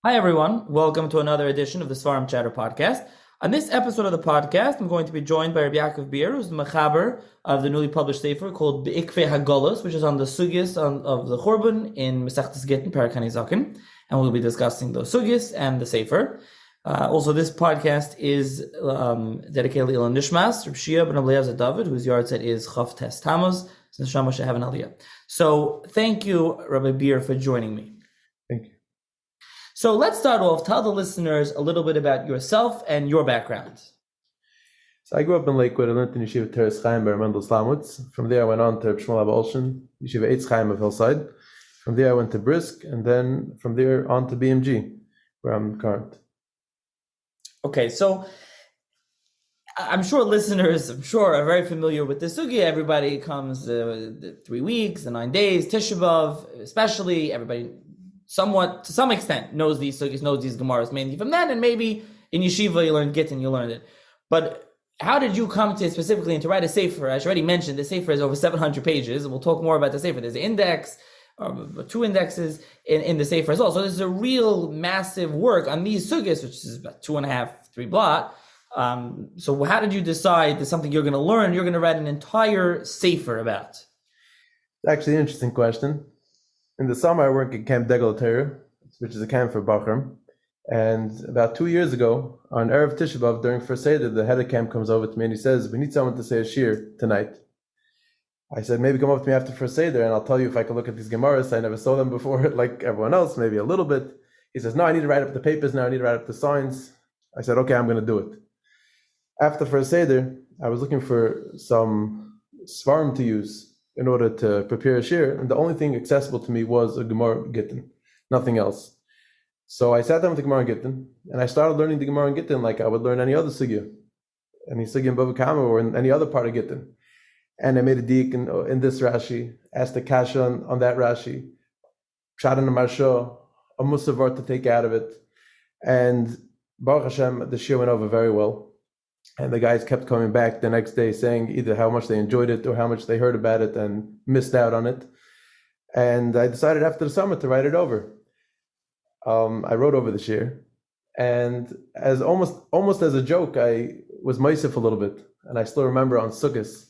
Hi, everyone. Welcome to another edition of the Svarim Chatter podcast. On this episode of the podcast, I'm going to be joined by R Yaakov Beer, who's the mechaber of the newly published Sefer called B'Ikvei HaGalus, which is on the Sugyos of the Churban in Mesechtas Gittin, Perek HaNizakin, and we'll be discussing those Sugyos and the Sefer. Also, this podcast is dedicated to Ilan Nishmas, Reb Shia ben Eliezer David, whose yahrzeit is Chaf Tes Tammuz, since Neshama should have an aliyah. So, thank you, Rabbi Beer, for joining me. Thank you. So let's start off. Tell the listeners a little bit about yourself and your background. So I grew up in Lakewood. I learned in Yeshiva Teres Chaim by Mendel Slamutz. From there I went on to Shmuel Abba Olshin, Yeshiva Eitz Chaim of Hillside. From there I went to Brisk, and then from there on to BMG, where I'm current. Okay, so I'm sure listeners, are very familiar with the Sugya. Everybody comes the 3 weeks, the 9 days, Tisha B'Av, especially. Everybody somewhat, to some extent, knows these Sugyos, knows these Gemaras mainly from that, and maybe in Yeshiva you learned Gittin, you learned it. But how did you come to specifically and to write a Sefer? As I already mentioned, the Sefer is over 700 pages, and we'll talk more about the Sefer. There's an index, two indexes in the Sefer as well. So there's a real massive work on these Sugyos, which is about 2.5, 3 blot. So how did you decide there's something you're going to learn, you're going to write an entire Sefer about? It's actually an interesting question. In the summer, I work at Camp Degel Torah, which is a camp for Bachrim. And about 2 years ago, on Erev Tisha B'Av, during First Seder, the head of camp comes over to me and he says, "We need someone to say a shir tonight." I said, "Maybe come up to me after First Seder and I'll tell you if I can look at these Gemaras. I never saw them before, like everyone else, maybe a little bit." He says, "No, I need to write up the papers now. I need to write up the signs." I said, "Okay, I'm going to do it." After First Seder, I was looking for some svarim to use in order to prepare a shir, and the only thing accessible to me was a Gemara Gittin, nothing else. So I sat down with the Gemara Gittin, and I started learning the Gemara Gittin like I would learn any other Sugya, any Sugya in Bava Kama or in any other part of Gittin. And I made a dik in this Rashi, asked a kasha on that Rashi, shot in a marsha, a musavar to take out of it, and Baruch Hashem, the shir went over very well. And the guys kept coming back the next day saying either how much they enjoyed it or how much they heard about it and missed out on it. And I decided after the summer to write it over. I wrote over the shir, and as almost as a joke, I was meisif a little bit. And I still remember on Sugyos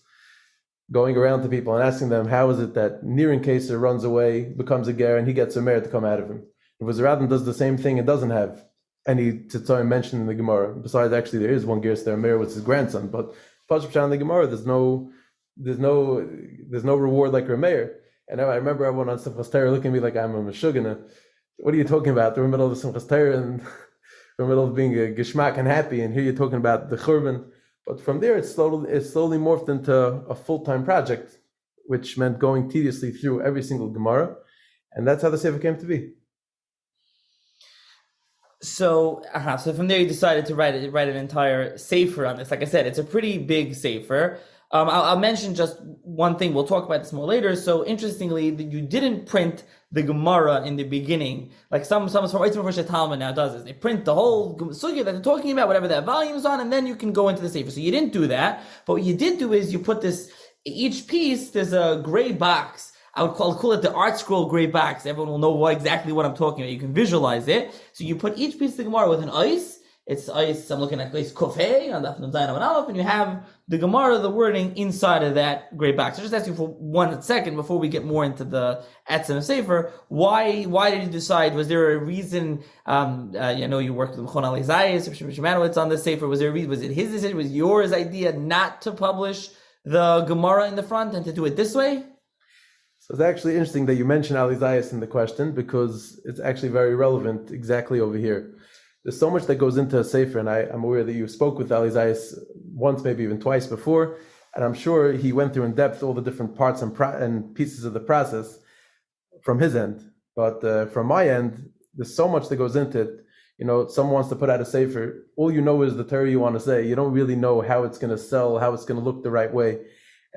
going around to people and asking them, how is it that Nirin Keser runs away, becomes a ger, and he gets a Meor to come out of him? If Radin does the same thing, it doesn't have any Tzitzoyim mentioned in the Gemara. Besides, actually, there is one Gerus there, Meor with his grandson. But Pashup in the Gemara, there's no reward like her Meor. And I remember everyone on Simchas Torah looking at me like I'm a Meshugana. What are you talking about? We're in the middle of the Simchas Torah and we're in the middle of being a Geshmak and happy, and here you're talking about the Churban. But from there, it slowly morphed into a full-time project, which meant going tediously through every single Gemara, and that's how the Sefer came to be. So from there you decided to write an entire Sefer on this. Like I said, it's a pretty big Sefer. I'll mention just one thing. We'll talk about this more later. So interestingly, you didn't print the Gemara in the beginning, like some Talmud now does. They print the whole Sugya that they're talking about, whatever that volume's on, and then you can go into the Sefer. So you didn't do that. But what you did do is you put this, each piece, there's a gray box. I would call it the art scroll gray box. Everyone will know exactly what I'm talking about. You can visualize it. So you put each piece of the Gemara with an ice. It's ice. I'm looking at ice kofei on the Zayin and Aleph, and you have the Gemara, the wording inside of that gray box. So just ask you for 1 second before we get more into the Etzem Sefer. Why did you decide? Was there a reason? You worked with Mechon Alizayis, Shemanowitz on the Sefer. Was there a reason? Was it his decision? Was yours idea not to publish the Gemara in the front and to do it this way? So it's actually interesting that you mention Ali Zayas in the question, because it's actually very relevant exactly over here. There's so much that goes into a Sefer, and I'm aware that you spoke with Ali Zayas once, maybe even twice before, and I'm sure he went through in depth all the different parts and pieces of the process from his end. But from my end, there's so much that goes into it. Someone wants to put out a Sefer, all you know is the Torah you want to say. You don't really know how it's going to sell, how it's going to look the right way.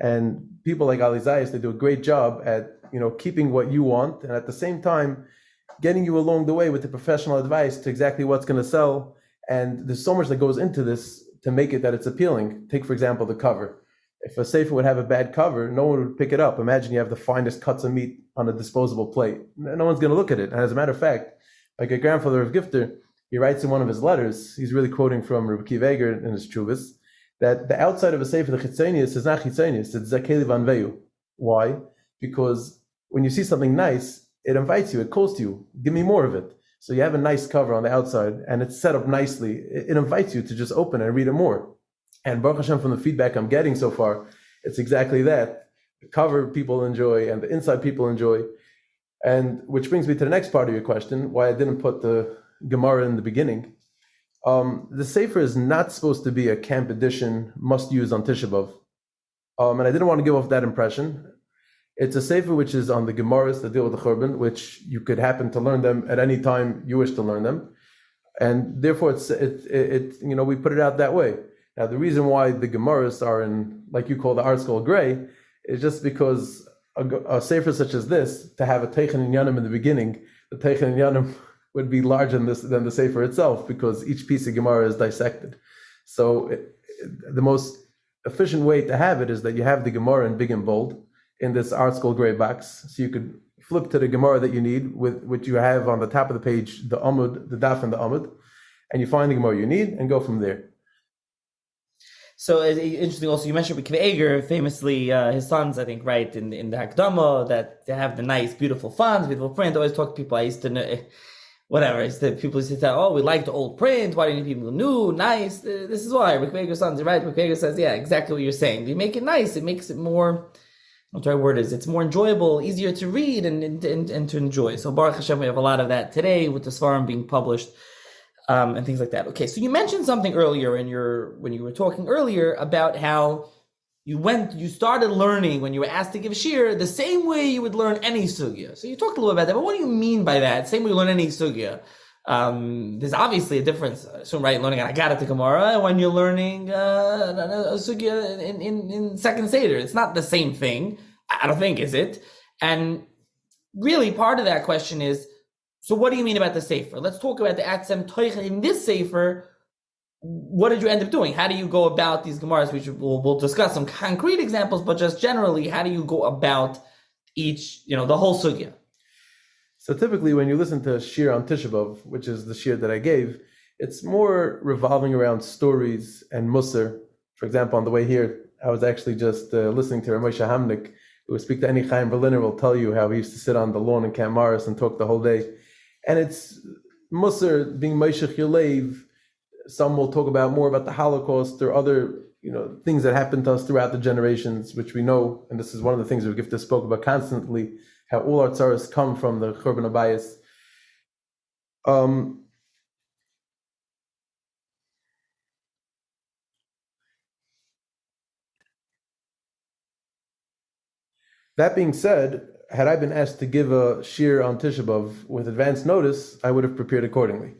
And people like Ali Zayas, they do a great job at, keeping what you want, and at the same time, getting you along the way with the professional advice to exactly what's going to sell. And there's so much that goes into this to make it that it's appealing. Take, for example, the cover. If a Sefer would have a bad cover, no one would pick it up. Imagine you have the finest cuts of meat on a disposable plate. No one's going to look at it. And as a matter of fact, Like a grandfather of Gifter, he writes in one of his letters, he's really quoting from Rebbe Kiveger in his Chuvas, that the outside of a sefer, the chitzonius, is not chitzonius, it's zakeli vanveyu. Why? Because when you see something nice, it invites you, it calls to you, give me more of it. So you have a nice cover on the outside, and it's set up nicely. It invites you to just open and read it more. And Baruch Hashem, from the feedback I'm getting so far, it's exactly that. The cover people enjoy, and the inside people enjoy. And which brings me to the next part of your question, why I didn't put the Gemara in the beginning. The Sefer is not supposed to be a camp edition, must use on Tisha B'Av. And I didn't want to give off that impression. It's a Sefer which is on the Gemaras that deal with the Churban, which you could happen to learn them at any time you wish to learn them. And therefore, we put it out that way. Now, the reason why the Gemaras are in, like you call the art school gray, is just because a Sefer such as this, to have a Teichen Inyanim in the beginning, the Teichen Inyanim would be larger than the Sefer itself, because each piece of Gemara is dissected. So the most efficient way to have it is that you have the Gemara in big and bold in this art school gray box. So you could flip to the Gemara that you need, with which you have on the top of the page, the Amud, the Daf and the Amud, and you find the Gemara you need and go from there. So interesting. Also, you mentioned B'Ikvei HaGalus, famously, his sons, I think, write in the Hakdama that they have the nice, beautiful fonts, beautiful print. I always talk to people. I used to know, whatever. People used to say, "Oh, we like the old print. Why do you need people new, nice?" This is why B'Ikvei HaGalus sons, right? B'Ikvei HaGalus says, "Yeah, exactly what you're saying. You make it nice. It makes it more. What the right word is? It's more enjoyable, easier to read and to enjoy." So Baruch Hashem, we have a lot of that today with the Svarim being published. And things like that. Okay, so you mentioned something earlier when you were talking earlier about how you started learning when you were asked to give shir the same way you would learn any sugya. So you talked a little about that, but what do you mean by that? Same way you learn any sugya. There's obviously a difference, so right, learning Agadah to Gemara when you're learning a sugya in second seder. It's not the same thing, I don't think, is it? And really, part of that question is, so what do you mean about the Sefer? Let's talk about the Atzem Toich in this Sefer. What did you end up doing? How do you go about these Gemaras? We'll discuss some concrete examples, but just generally, how do you go about each, the whole Sugya? So typically when you listen to Shir on Tisha B'Av, which is the Shir that I gave, it's more revolving around stories and Musar. For example, on the way here, I was actually just listening to Ramosha Hamnik, who will speak to any Chaim Berliner, will tell you how he used to sit on the lawn in Camp Morris and talk the whole day. And it's Musar being Meishach Yolev. Some will talk about more about the Holocaust or other, things that happened to us throughout the generations, which we know, and this is one of the things we Gifter spoke about constantly, how all our tzaras come from the Churban Abayis. That being said, had I been asked to give a shir on Tisha B'Av with advance notice, I would have prepared accordingly.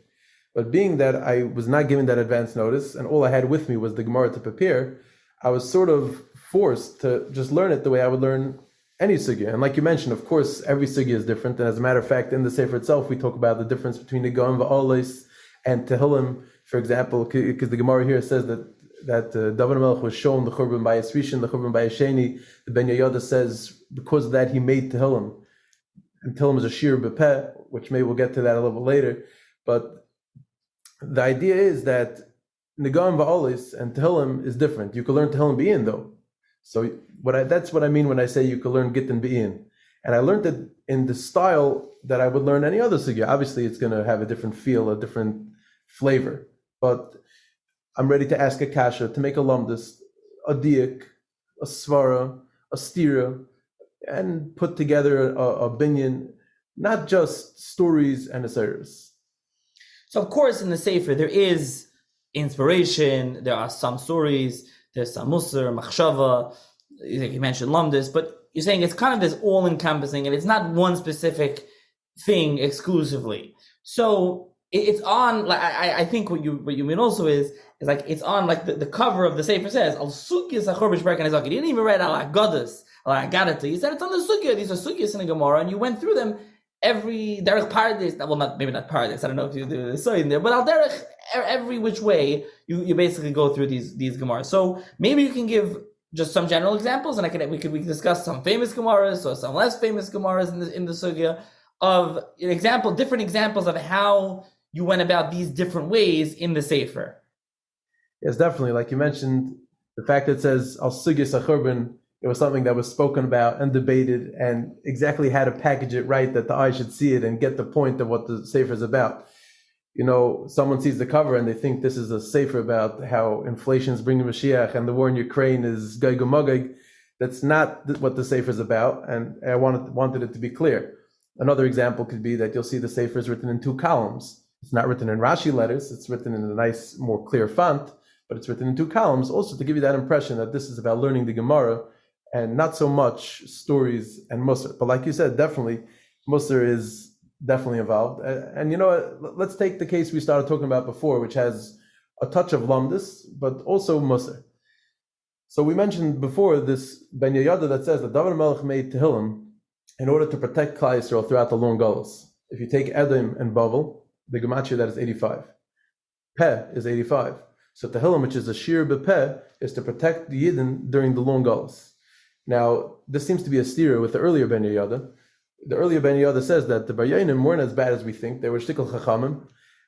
But being that I was not given that advance notice, and all I had with me was the Gemara to prepare, I was sort of forced to just learn it the way I would learn any sugya. And like you mentioned, of course, every sugya is different. And as a matter of fact, in the Sefer itself, we talk about the difference between the Gam Va'olis and Tehillim, for example, because the Gemara here says that David Melech was shown the Churban by Esrishin, the Churban by Esheni. The Ben Yoyada says because of that he made Tehillim. And Tehillim is a shir b'peh, which maybe we'll get to that a little bit later. But the idea is that Nigam Va'olis and Tehillim is different. You can learn Tehillim B'in though. So that's what I mean when I say you can learn Gittin B'in. And I learned it in the style that I would learn any other sugya. Obviously, it's going to have a different feel, a different flavor. But I'm ready to ask a kasha, to make a lumdus, a diak, a svara, a stira, and put together a binyan, not just stories and aseris. So of course in the Sefer there is inspiration, there are some stories, there's some musar, machshava, you mentioned lumdus, but you're saying it's kind of this all-encompassing and it's not one specific thing exclusively. So it's on, like I think what you mean also is like it's on, like the cover of the Sefer says al Sugyos achor Perek and HY'D. You didn't even write al Agadas, al Agadah. You said it's on the Sugya. These are Sugyos in the Gemara, and you went through them every derech paradise. Well, not paradise. I don't know if you do the so in there, but al derech every which way you basically go through these Gemaras. So maybe you can give just some general examples, and we can discuss some famous Gemaras or some less famous Gemaras in the Sugya. of different examples of how you went about these different ways in the Sefer. Yes, definitely. Like you mentioned, the fact that it says al Sugyos Churban, it was something that was spoken about and debated, and exactly how to package it right that the eye should see it and get the point of what the Sefer is about. Someone sees the cover and they think this is a Sefer about how inflation is bringing Mashiach and the war in Ukraine is Gog and Magog. That's not what the Sefer is about, and I wanted it to be clear. Another example could be that you'll see the Sefer is written in 2 columns. It's not written in Rashi letters, it's written in a nice, more clear font, but it's written in 2 columns, also to give you that impression that this is about learning the Gemara and not so much stories and Musar. But like you said, definitely, Musar is definitely involved. And let's take the case we started talking about before, which has a touch of Lamdus, but also Musar. So we mentioned before this Ben Yehoyada that says that David Melech made Tehillim in order to protect Klal Yisrael throughout the long Galus. If you take Edom and Bavel, the Gematria that is 85. Peh is 85. So Tehillim, which is a Shir B'Peh, is to protect the Yidden during the long Galus. Now, this seems to be a steer with the earlier Ben Yehoyada. The earlier Ben Yehoyada says that the Bar Yonim weren't as bad as we think. They were shtickle chachamim.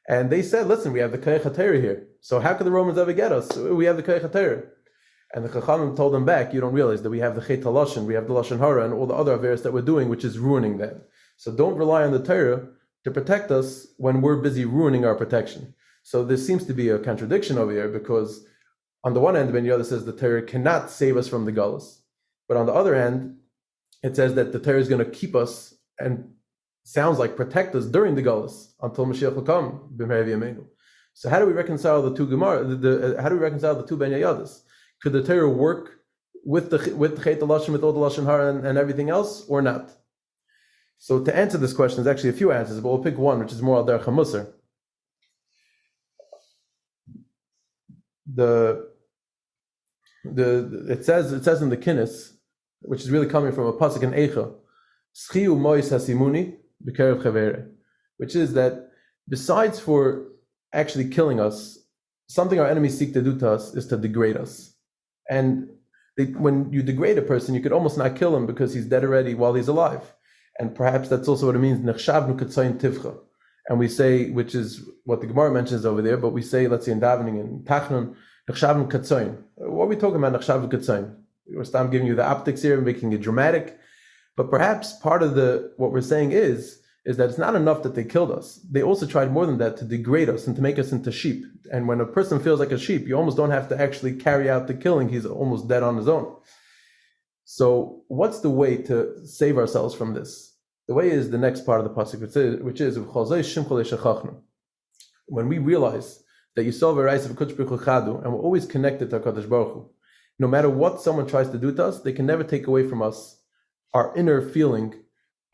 And they said, listen, we have the Koach HaTorah here. So how could the Romans ever get us? We have the Koach HaTorah. And the chachamim told them back, you don't realize that we have the Chet HaLashon, we have the Lashon Hara, and all the other affairs that we're doing, which is ruining them. So don't rely on the Torah to protect us when we're busy ruining our protection. So there seems to be a contradiction over here, because on the one hand, Ben Yehoyada says the Torah cannot save us from the Galus. But on the other hand, it says that the Torah is going to keep us and sounds like protect us during the Galus until Mashiach will come. So how do we reconcile the two Gemara? How do we reconcile the two Ben Yehoyadas? Could the Torah work with the Chet HaLashon, with all the Lashon Hara and everything else, or not? So to answer this question, there's actually a few answers, but we'll pick one, which is more al derech hamusar. It says in the Kinnis, which is really coming from a pasuk in Eicha, Schiu mois hasimuni b'kerev chavere, which is that besides for actually killing us, something our enemies seek to do to us is to degrade us. And when you degrade a person, you could almost not kill him because he's dead already while he's alive. And perhaps that's also what it means, nechshavnu ketzayin tivcha. And we say, which is what the Gemara mentions over there, but we say, let's say in davening and tachnun, nechshavnu ketzayin. What are we talking about, nechshavnu ketzayin? I'm giving you the optics here and making it dramatic. But perhaps part of what we're saying is that it's not enough that they killed us. They also tried more than that to degrade us and to make us into sheep. And when a person feels like a sheep, you almost don't have to actually carry out the killing. He's almost dead on his own. So what's the way to save ourselves from this? The way is the next part of the pasuk, which is when we realize that Yisrael v'Reis of Kodesh Baruch Hu Chadu, and we're always connected to HaKadosh Baruch Hu. No matter what someone tries to do to us, they can never take away from us our inner feeling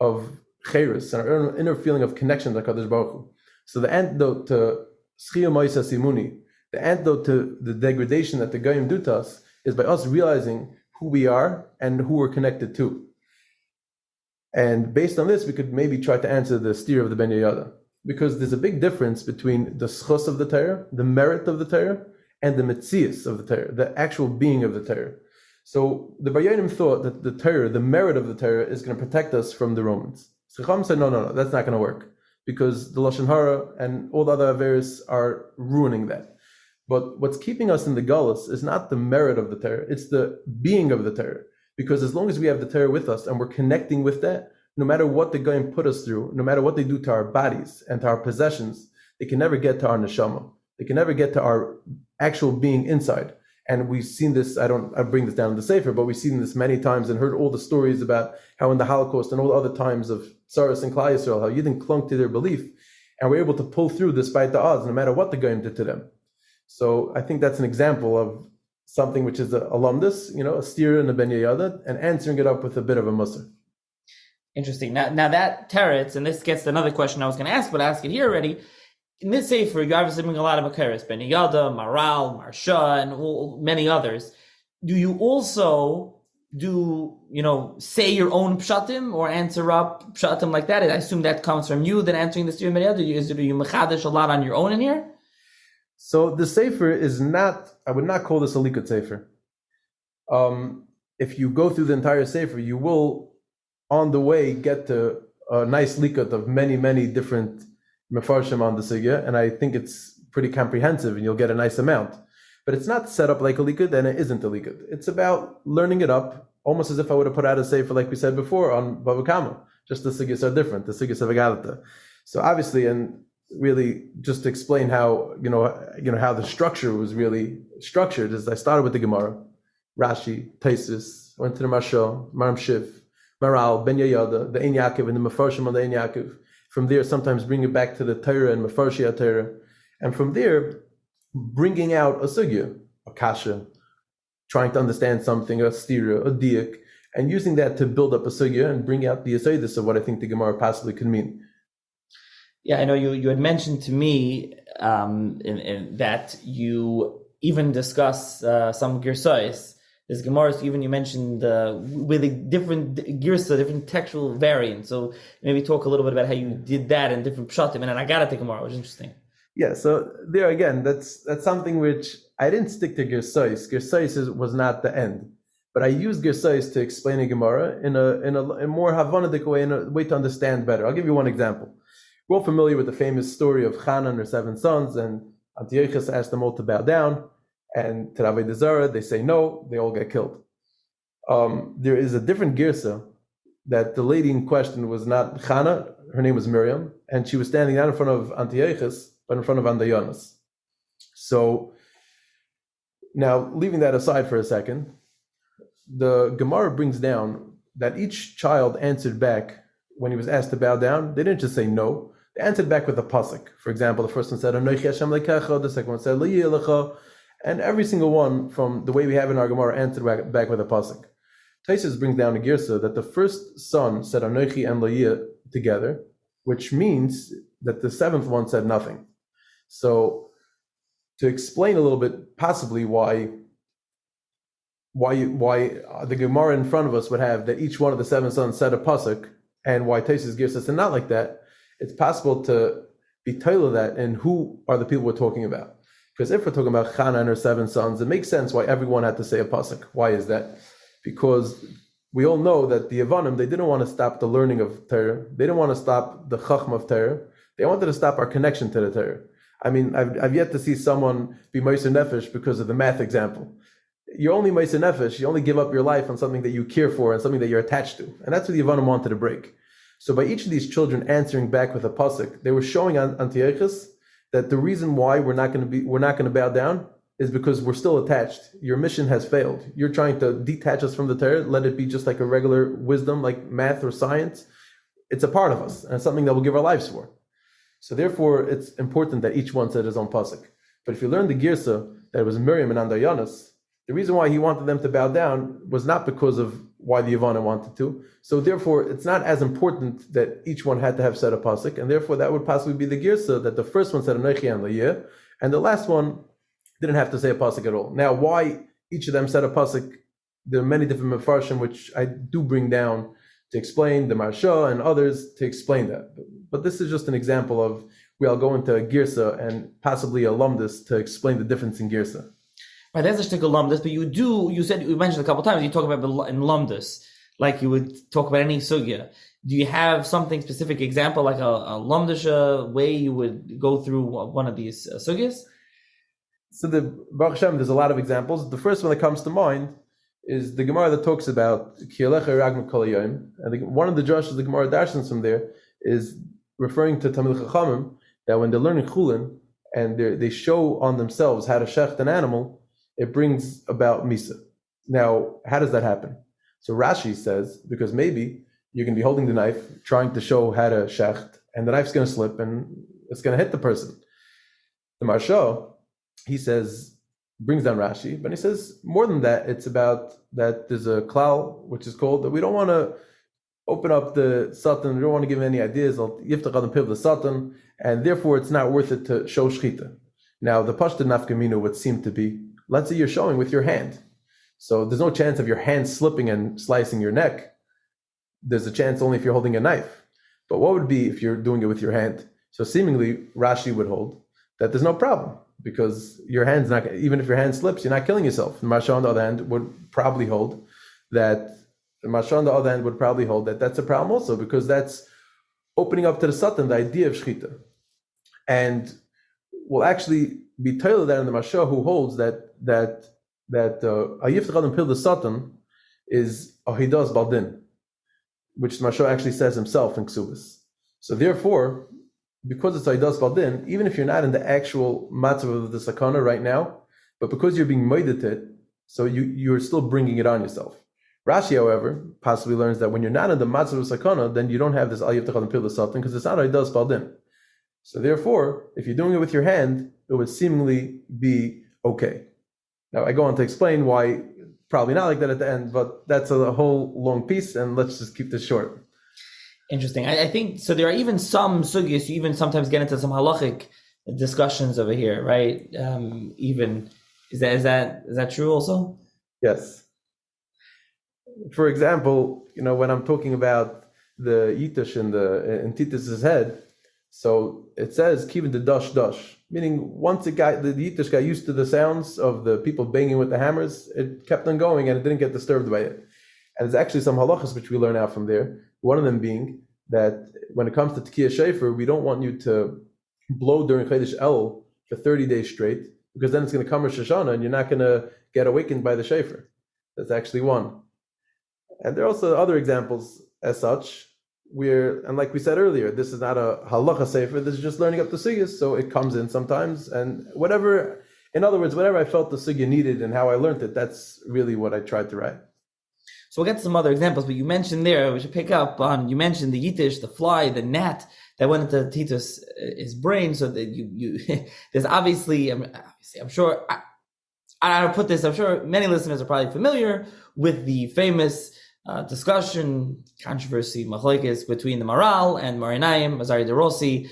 of Cheirus and our inner feeling of connection to HaKadosh Baruch Hu. So the antidote to Schiu Moisa Simuni, the antidote to the degradation that the Goyim do to us, is by us realizing who we are and who we're connected to. And based on this, we could maybe try to answer the steer of the Ben Yehoyada. Because there's a big difference between the schus of the Torah, the merit of the Torah, and the metzius of the Torah, the actual being of the Torah. So the Bar Yonim thought that the Torah, the merit of the Torah, is going to protect us from the Romans. Chacham said, no, that's not going to work, because the Lashon Hara and all the other Averis are ruining that. But what's keeping us in the Galus is not the merit of the Torah, it's the being of the Torah. Because as long as we have the Torah with us and we're connecting with that, no matter what the Goyim put us through, no matter what they do to our bodies and to our possessions, they can never get to our neshama. They can never get to our actual being inside. And we've seen this, I bring this down in the Sefer, but we've seen this many times and heard all the stories about how in the Holocaust and all the other times of Tsaras and Klal Yisrael, how Yidden clung to their belief and were able to pull through despite the odds, no matter what the Goyim did to them. So I think that's an example of something which is a alumnus, a steer and a Ben Yehoyada, and answering it up with a bit of a musar. Interesting. Now that teretz, and this gets to another question I was going to ask, but I asked it here already. In this Sefer, you obviously bring a lot of Akaris, Ben Yehoyada, Maharal, Marsha, and many others. Do you also say your own pshatim or answer up pshatim like that? I assume that comes from you, then answering the steer Ben Yehoyada. Do you mechadish a lot on your own in here? So the Sefer is not, I would not call this a Likud Sefer. If you go through the entire Sefer, you will, on the way, get to a nice likud of many different mefarshim on the sugya, and I think it's pretty comprehensive, and you'll get a nice amount. But it's not set up like a likud, and it isn't a likud. It's about learning it up, almost as if I would have put out a sefer, like we said before, on Bava Kama. Just the sugyos are different, the sugyos of Agalata. So obviously, and really just to explain how how the structure was really structured, is I started with the Gemara, Rashi, Taisus, went to the Mashal, Maram Shif, Maharal, Ben Yayada, the R Yaakov, and the Mefarshim on the R Yaakov. From there, sometimes bring it back to the Torah and Mefarshi Torah, and from there, bringing out a sugya, a kasha, trying to understand something, a stira, a diak, and using that to build up a sugya and bring out the asayidus of what I think the Gemara possibly could mean. Yeah, I know you had mentioned to me in that you even discuss some girsais. There's Gemaras, even you mentioned with a different girsa, different textual variants. So maybe talk a little bit about how you did that in different pshatim. And then I got to take Gemara, which is interesting. Yeah, so there again, that's something which I didn't stick to girsais. Girsais was not the end, but I used girsais to explain a Gemara in a more havanadik way, in a way to understand better. I'll give you one example. We're all familiar with the famous story of Channah and her 7 sons, and Antiochus asked them all to bow down, and to Avodah Zarah, they say no, they all get killed. There is a different girsa that the lady in question was not Channah, her name was Miriam, and she was standing not in front of Antiochus, but in front of Andayonis. So now, leaving that aside for a second, the Gemara brings down that each child answered back when he was asked to bow down. They didn't just say no. They answered back with a pasuk. For example, the first one said, Anochi Hashem lekecha, the second one said, Lo yelecha, and every single one from the way we have in our Gemara answered back with a pasuk. Taisus brings down a girsa that the first son said Anochi and Lo Yeh together, which means that the 7th one said nothing. So to explain a little bit possibly why the Gemara in front of us would have that each one of the 7 sons said a pasuk, and why Taisus gives us and not like that, it's possible to be told that in who are the people we're talking about. Because if we're talking about Channah and her 7 sons, it makes sense why everyone had to say a pasuk. Why is that? Because we all know that the Yevanim, they didn't want to stop the learning of Torah. They didn't want to stop the Chachma of Torah. They wanted to stop our connection to the Torah. I mean, I've yet to see someone be Meiser Nefesh because of the math example. You're only Meiser Nefesh, you only give up your life on something that you care for and something that you're attached to. And that's what the Yevanim wanted to break. So by each of these children answering back with a pasuk, they were showing Antiochus that the reason why we're not going to bow down is because we're still attached. Your mission has failed. You're trying to detach us from the Torah, let it be just like a regular wisdom, like math or science. It's a part of us, and it's something that we'll give our lives for. So therefore, it's important that each one said his own pasuk. But if you learn the girsa that it was Miriam and Andayonis, the reason why he wanted them to bow down was not because of why the Yevana wanted to. So therefore, it's not as important that each one had to have said a pasuk, and therefore that would possibly be the girsa that the first one said Anochi and Lo Yeh, and the last one didn't have to say a pasuk at all. Now, why each of them said a pasuk? There are many different mefarshim which I do bring down to explain, the Marsha and others to explain that. But this is just an example of where I'll go into a girsa and possibly a lumdus to explain the difference in girsa. Right, that's a shtick of lumdus, but you mentioned a couple of times, you talk about in lumdus, like you would talk about any sugya. Do you have something specific example, like a lumdusha way you would go through one of these sugyas? So the Baruch Hashem, there's a lot of examples. The first one that comes to mind is the Gemara that talks about Ki Elecha Ragma Kol Hayom. And one of the drashas the Gemara darshans from there is referring to Talmid Chachamim, that when they're learning Chulin and they show on themselves how to shecht an animal, it brings about Misa. Now, how does that happen? So Rashi says, because maybe you can be holding the knife, trying to show how to shecht, and the knife's going to slip and it's going to hit the person. The Marsha, he says, brings down Rashi, but he says more than that. It's about that there's a klal which is called that we don't want to open up the satan. We don't want to give any ideas. Yiftach adam piv the satan, and therefore it's not worth it to show shchita. Now the pashta nafkamina would seem to be, let's say you're showing with your hand, so there's no chance of your hand slipping and slicing your neck. There's a chance only if you're holding a knife. But what would be if you're doing it with your hand? So seemingly Rashi would hold that there's no problem, because your hand's not, even if your hand slips, you're not killing yourself. The Marsha on the other hand would probably hold that that's a problem also, because that's opening up to the Satan the idea of Shechita. And we'll actually be told that in the Mashah who holds that Ayiftach Adam Pil the Satan is Ahidas Baldin, which the Mashah actually says himself in Ksubis. So therefore, because it's Ahidas Baldin, even if you're not in the actual matzav of the sakana right now, but because you're being moeded it, so you're still bringing it on yourself. Rashi, however, possibly learns that when you're not in the matzav of sakana, then you don't have this Ayiftach Adam Pil the Satan because it's not Ahidas Baldin. So therefore, if you're doing it with your hand, it would seemingly be okay. Now, I go on to explain why probably not like that at the end, but that's a whole long piece, and let's just keep this short. Interesting. I think, so there are even some sugyos, you even sometimes get into some halachic discussions over here, right? Even, is that true also? Yes. For example, when I'm talking about the yitush in Titus's head, so it says kivin the dash, meaning once the yitush got used to the sounds of the people banging with the hammers, it kept on going and it didn't get disturbed by it. And there's actually some halachas which we learn out from there. One of them being that when it comes to Tekiah Shofar, we don't want you to blow during Chodesh El for 30 days straight, because then it's going to come Rosh Hashanah and you're not going to get awakened by the Shofar. That's actually one. And there are also other examples as such, and like we said earlier, this is not a halacha sefer, this is just learning up the sugyas, so it comes in sometimes, and whatever I felt the sugya needed and how I learned it, that's really what I tried to write. So we'll get some other examples, but you mentioned there, we should pick up on, you mentioned the yitish, the fly, the gnat that went into Titus' his brain, so that you there's obviously, I'm sure, I'll put this, I'm sure many listeners are probably familiar with the famous discussion, controversy, machlokes between the Maharal and Meor Eynayim, Mazari de Rossi,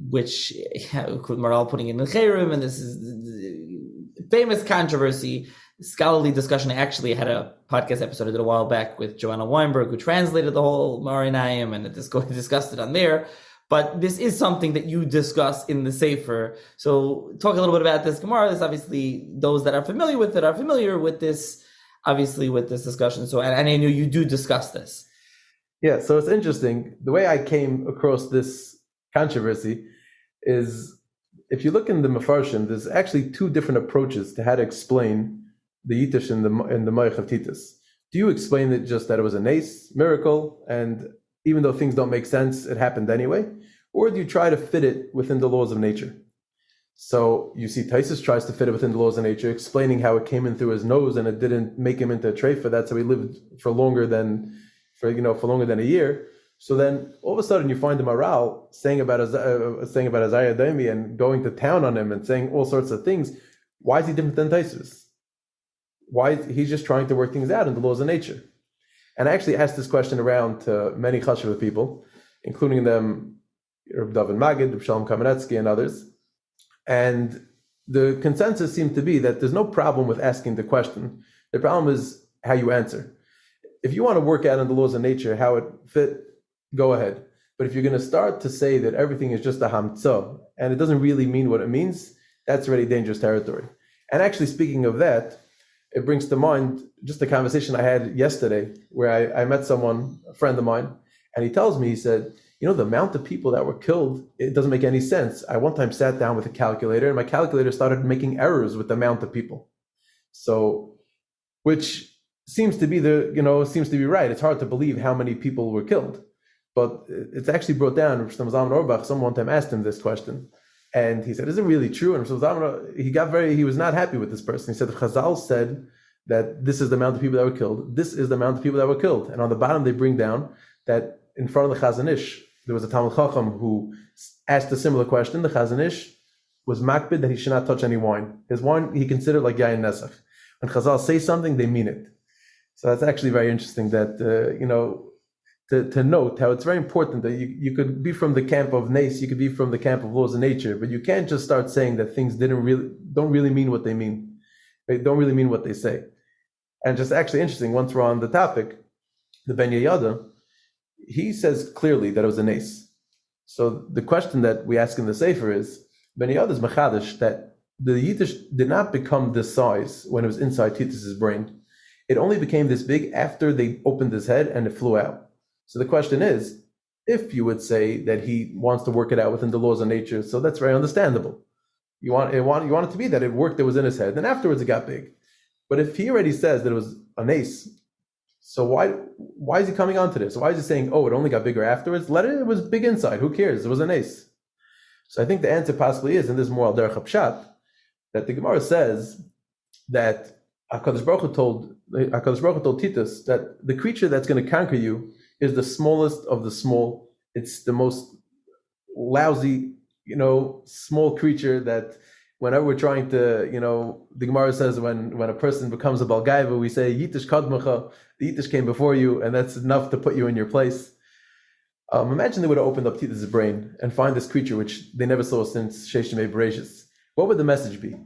which Maharal putting in the Cherem, and this is the famous controversy, scholarly discussion. I actually had a podcast episode I did a while back with Joanna Weinberg, who translated the whole Meor Eynayim, and discussed it on there. But this is something that you discuss in the Sefer. So talk a little bit about this Gemara. This obviously, those that are familiar with it are familiar with this, obviously, with this discussion. So, and I know you do discuss this. Yeah, so it's interesting. The way I came across this controversy is, if you look in the Mefarshim, there's actually two different approaches to how to explain the Yitish in the Moich of Titus. Do you explain it just that it was a nace, miracle, and even though things don't make sense, it happened anyway? Or do you try to fit it within the laws of nature? So you see Titus tries to fit it within the laws of nature, explaining how it came in through his nose and it didn't make him into a treifa. That's how he lived for longer than a year. So then all of a sudden you find the Maharal saying about Azariah Daimi and going to town on him and saying all sorts of things. Why is he different than Titus? He's just trying to work things out in the laws of nature. And I actually asked this question around to many chashuv people, including them Reb David Magid, Reb Shalom Kamenetsky, and others. And the consensus seemed to be that there's no problem with asking the question. The problem is how you answer. If you want to work out in the laws of nature, how it fit, go ahead. But if you're going to start to say that everything is just a hamtza, and it doesn't really mean what it means, that's already dangerous territory. And actually, speaking of that, it brings to mind just a conversation I had yesterday where I met a friend of mine, and he tells me, he said, the amount of people that were killed, it doesn't make any sense. I one time sat down with a calculator, and my calculator started making errors with the amount of people. So, which seems to be right. It's hard to believe how many people were killed. But it's actually brought down, someone one time asked him this question. And he said, is it really true? And he was not happy with this person. He said, Chazal said that this is the amount of people that were killed. This is the amount of people that were killed. And on the bottom, they bring down that in front of the Chazon Ish, there was a Talmud Chacham who asked a similar question. The Chazon Ish was makbid that he should not touch any wine. His wine, he considered like Yain Nesach. When Chazal say something, they mean it. So that's actually very interesting that, to note how it's very important that you could be from the camp of Nace, you could be from the camp of laws of nature, but you can't just start saying that things don't really mean what they mean. They don't really mean what they say. And just actually interesting, once we're on the topic, the Ben Yehoyada, he says clearly that it was a nace. So the question that we ask in the Sefer is, Ben Yehoyada is machadish that the Yitish did not become this size when it was inside Titus's brain. It only became this big after they opened his head and it flew out. So the question is, if you would say that he wants to work it out within the laws of nature, so that's very understandable. You want it to be that it worked that was in his head, and afterwards it got big. But if he already says that it was an ace, so why is he coming on to this? Why is he saying, oh, it only got bigger afterwards? It was big inside. Who cares? It was an ace. So I think the answer possibly is in this moral derech pshat that the Gemara says that HaKadosh Baruch Hu told Titus that the creature that's going to conquer you is the smallest of the small. It's the most lousy, small creature that whenever we're trying to, the Gemara says when a person becomes a balgaiva, we say Yitish kadmacha, the Yitish came before you, and that's enough to put you in your place. Imagine they would have opened up Titus' brain and find this creature which they never saw since Sheshimei Bereshis. What would the message be?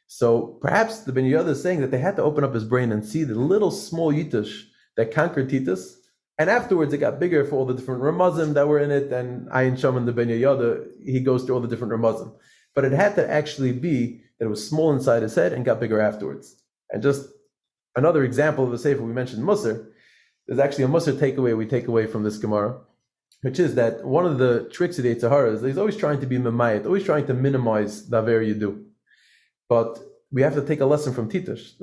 So perhaps the Ben Yehuda is saying that they had to open up his brain and see the little small Yitish that conquered Titus, and afterwards it got bigger for all the different Ramazim that were in it, and Ayin Shaman, the Ben Yehuda, he goes through all the different Ramazim. But it had to actually be that it was small inside his head and got bigger afterwards. And just another example of the Sefer we mentioned, Musar, there's actually a Musar takeaway we take away from this Gemara, which is that one of the tricks of the Yetzer Hara is he's always trying to be memayit, always trying to minimize the aver you do. But we have to take a lesson from Titus,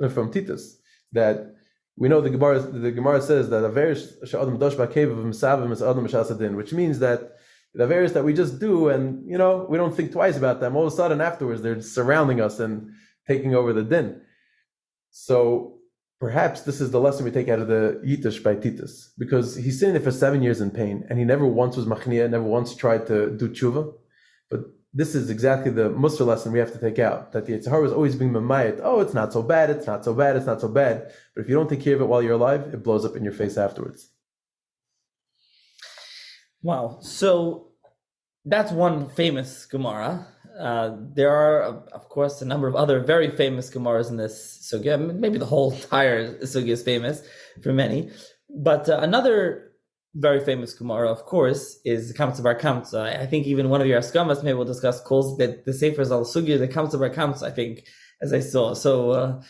that we know the Gemara says that which means that the averes that we just do and we don't think twice about them, all of a sudden afterwards they're surrounding us and taking over the din. So perhaps this is the lesson we take out of the Yitish by Titus, because he's sitting there for 7 years in pain and he never once was machnia, never once tried to do tshuva. But this is exactly the Musar lesson we have to take out, that the Yetzer Hara is always being memayit. Oh, it's not so bad, it's not so bad, it's not so bad. But if you don't take care of it while you're alive, it blows up in your face afterwards. Wow. So that's one famous Gemara. There are, of course, a number of other very famous Gemaras in this Sugya. Maybe the whole entire Sugya is famous for many. But another very famous Gemara, of course, is Kamtza and Bar Kamtza. I think even one of your haskamos, maybe we'll discuss, calls that the Sefer is al Sugya, the Kamtza and Bar Kamtza, I think, as I saw. So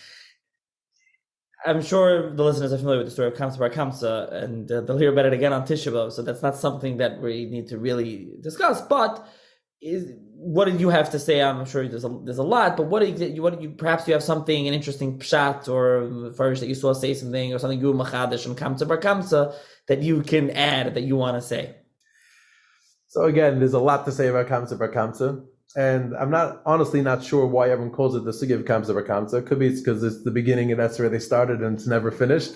I'm sure the listeners are familiar with the story of Kamtza and Bar Kamtza, and they'll hear about it again on Tisha B'Av, so that's not something that we need to really discuss. But what did you have to say? I'm sure there's a lot, but what did you perhaps you have something, an interesting pshat or farish that you saw say something, or something you machadish and Kamtza Bar Kamtza that you can add, that you want to say? So again, there's a lot to say about Kamtza Bar Kamtza, and I'm honestly not sure why everyone calls it the Sugya of Kamtza Bar Kamtza. Could be it's because it's the beginning and that's where they started and it's never finished,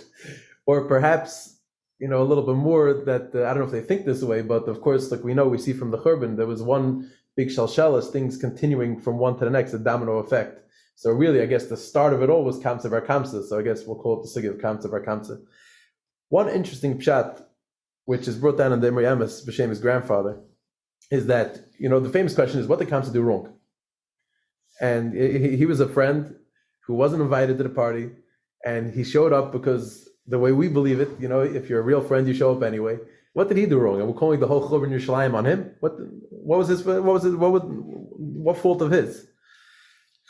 or perhaps a little bit more that I don't know if they think this way, but of course, like we see from the Churban, there was one big shalshelas, things continuing from one to the next, a domino effect. So really, I guess the start of it all was Kamtza Bar Kamtza. So I guess we'll call it the Sugya of Kamtza Bar Kamtza. One interesting pshat, which is brought down in the Meor Eynayim, B'Shem his grandfather, is that, the famous question is, what did Kamtza do wrong? And he was a friend who wasn't invited to the party, and he showed up because the way we believe it, if you're a real friend, you show up anyway. What did he do wrong? And we're calling the whole Churban Yerushalayim on him? What fault of his?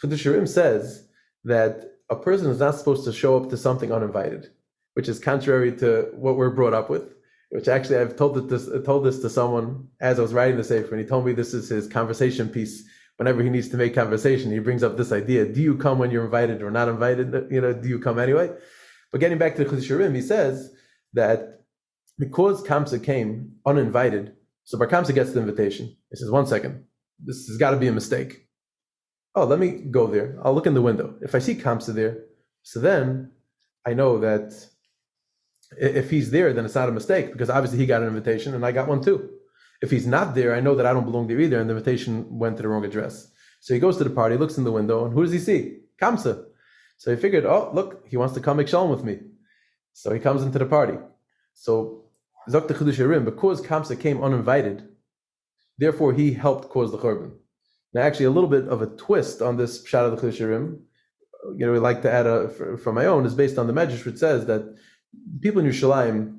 Chiddush Urim says that a person is not supposed to show up to something uninvited, which is contrary to what we're brought up with, which actually I've told this to someone as I was writing the Sefer, and he told me this is his conversation piece. Whenever he needs to make conversation, he brings up this idea: do you come when you're invited or not invited? Do you come anyway? But getting back to the Chiddush Urim, he says that because Kamtza came uninvited, so Bar Kamtza gets the invitation. He says, 1 second, this has got to be a mistake. Oh, let me go there. I'll look in the window. If I see Kamtza there, so then I know that if he's there, then it's not a mistake, because obviously he got an invitation and I got one too. If he's not there, I know that I don't belong there either, and the invitation went to the wrong address. So he goes to the party, looks in the window, and who does he see? Kamtza. So he figured, oh, look, he wants to come make shalom with me. So he comes into the party. So Zok the Chiddush Urim, because Kamtza came uninvited, therefore he helped cause the Churban. Now actually a little bit of a twist on this pshat of the Chiddush Urim, we like to add from my own, is based on the Medrash, which says that people in Yerushalayim,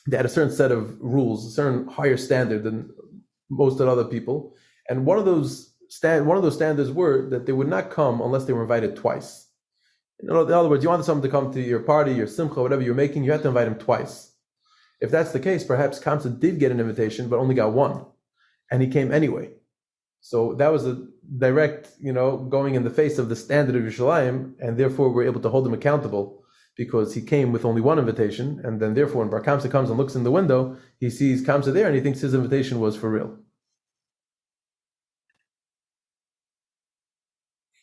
they had a certain set of rules, a certain higher standard than most of the other people. And one of those standards were that they would not come unless they were invited twice. In other words, you wanted someone to come to your party, your simcha, whatever you're making, you had to invite him twice. If that's the case, perhaps Kamtza did get an invitation, but only got one, and he came anyway. So that was a direct, going in the face of the standard of Yerushalayim, and therefore we're able to hold him accountable because he came with only one invitation, and then therefore when Bar Kamtza comes and looks in the window, he sees Kamtza there and he thinks his invitation was for real.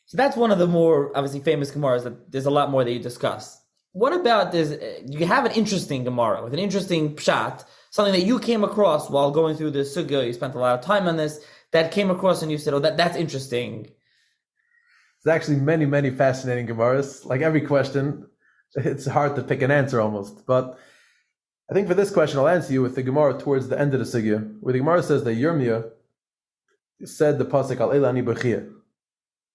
So that's one of the more obviously famous Gemaras that there's a lot more that you discuss. What about this? You have an interesting Gemara with an interesting pshat, something that you came across while going through the Sugya. You spent a lot of time on this, that came across and you said, that's interesting. There's actually many, many fascinating Gemaras. Like every question, it's hard to pick an answer almost. But I think for this question, I'll answer you with the Gemara towards the end of the Sugya, where the Gemara says that Yirmiyah said the pasuk Al Elani Bechia,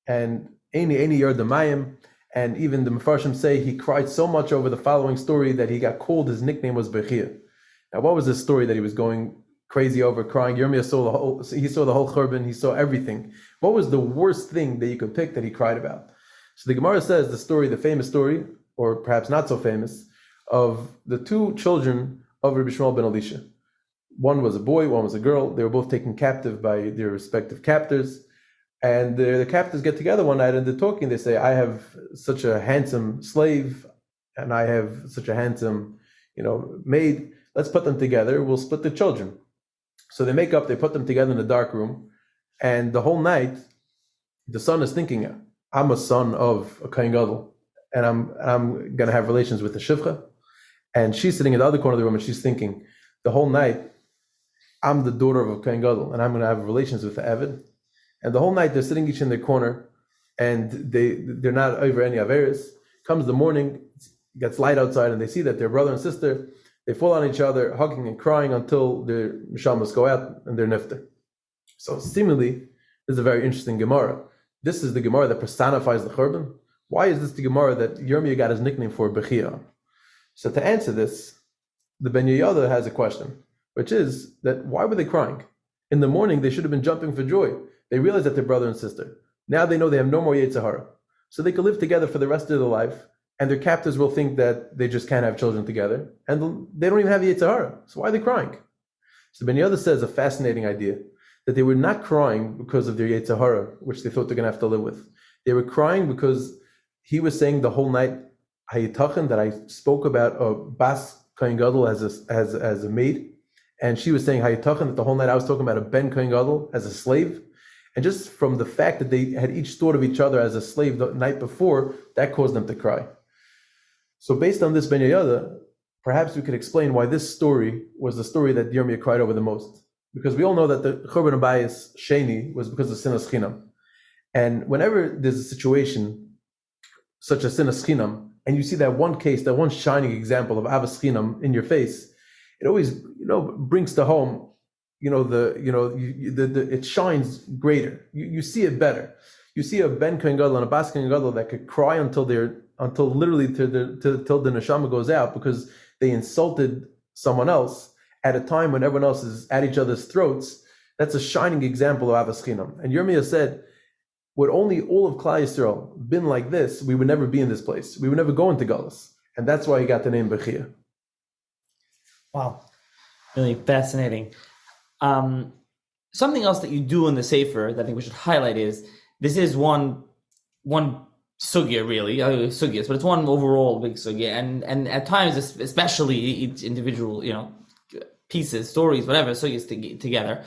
and Eini Yard Mayim, and even the Mefarshim say he cried so much over the following story that he got called, his nickname was Bechia. Now, what was this story that he was going crazy over, crying? Yirmiyah saw the whole Churban, he saw everything. What was the worst thing that you could pick that he cried about? So the Gemara says the famous story, or perhaps not so famous, of the two children of Rabbi Shmuel ben Elisha. One was a boy, one was a girl. They were both taken captive by their respective captors. And the captors get together one night and they're talking. They say, I have such a handsome slave and I have such a handsome, maid. Let's put them together. We'll split the children. So they put them together in a dark room. And the whole night, the son is thinking, I'm a son of a Kohen Gadol, and I'm going to have relations with the Shivcha. And she's sitting in the other corner of the room and she's thinking, the whole night, I'm the daughter of a Kohen Gadol, and I'm going to have relations with the Eved. And the whole night they're sitting each in their corner, and they're not over any averis. Comes the morning, it gets light outside, and they see that their brother and sister, they fall on each other, hugging and crying until their mishamas go out and they're nifter. So seemingly, this is a very interesting Gemara. This is the Gemara that personifies the Churban. Why is this the Gemara that Yirmiyah got his nickname for Bechia? So to answer this, the Ben Yehoyada has a question, which is that why were they crying? In the morning, they should have been jumping for joy. They realize that they're brother and sister. Now they know they have no more Yetzer Hara. So they can live together for the rest of their life, and their captors will think that they just can't have children together, and they don't even have Yetzer Hara. So why are they crying? So Ben Yehoyada says a fascinating idea, that they were not crying because of their Yetzer Hara, which they thought they're going to have to live with. They were crying because he was saying the whole night, HY'D, that I spoke about a Bas Kohen Gadol as a maid, and she was saying HY'D, that the whole night I was talking about a Ben Kohen Gadol as a slave. And just from the fact that they had each thought of each other as a slave the night before, that caused them to cry. So based on this Ben Yehoyada, perhaps we could explain why this story was the story that Yirmiyah cried over the most. Because we all know that the Churban Abayis Sheni was because of Sinas Chinam. And whenever there's a situation such as Sinas Chinam, and you see that one case, that one shining example of Avas Chinam in your face, it always brings to home it shines greater. You see it better. You see a Ben Kohen Gadol and a Bas Kohen Gadol that could cry until literally till the neshama goes out because they insulted someone else at a time when everyone else is at each other's throats. That's a shining example of Avas Chinam. And Yirmiyah said, would only all of Klal Yisrael been like this, we would never be in this place. We would never go into Galus. And that's why he got the name Bechia. Wow. Really fascinating. Something else that you do in the Sefer that I think we should highlight is this is one Sugya really, Sugyos, but it's one overall big Sugya, and at times, especially each individual, pieces, stories, whatever, Sugyos together.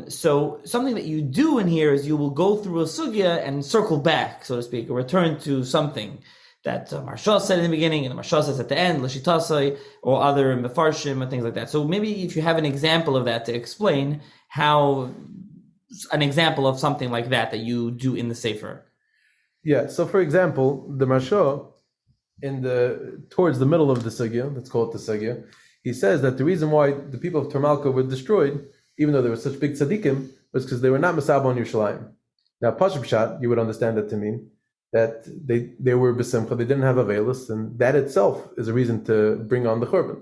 So something that you do in here is you will go through a Sugya and circle back, so to speak, or return to something that Maharal said in the beginning and the Maharal says at the end, L'shitasai, or other Mefarshim and things like that. So maybe if you have an example of that to explain how an example of something like that you do in the Sefer. Yeah. So for example, the Maharal towards the middle of the Sugya, let's call it the Sugya, he says that the reason why the people of Termalka were destroyed, even though they were such big tzaddikim, was because they were not Masaba on Yerushalayim. Now, Pashup Pshat, you would understand that to mean that they were besimcha, they didn't have avelus, and that itself is a reason to bring on the Churban.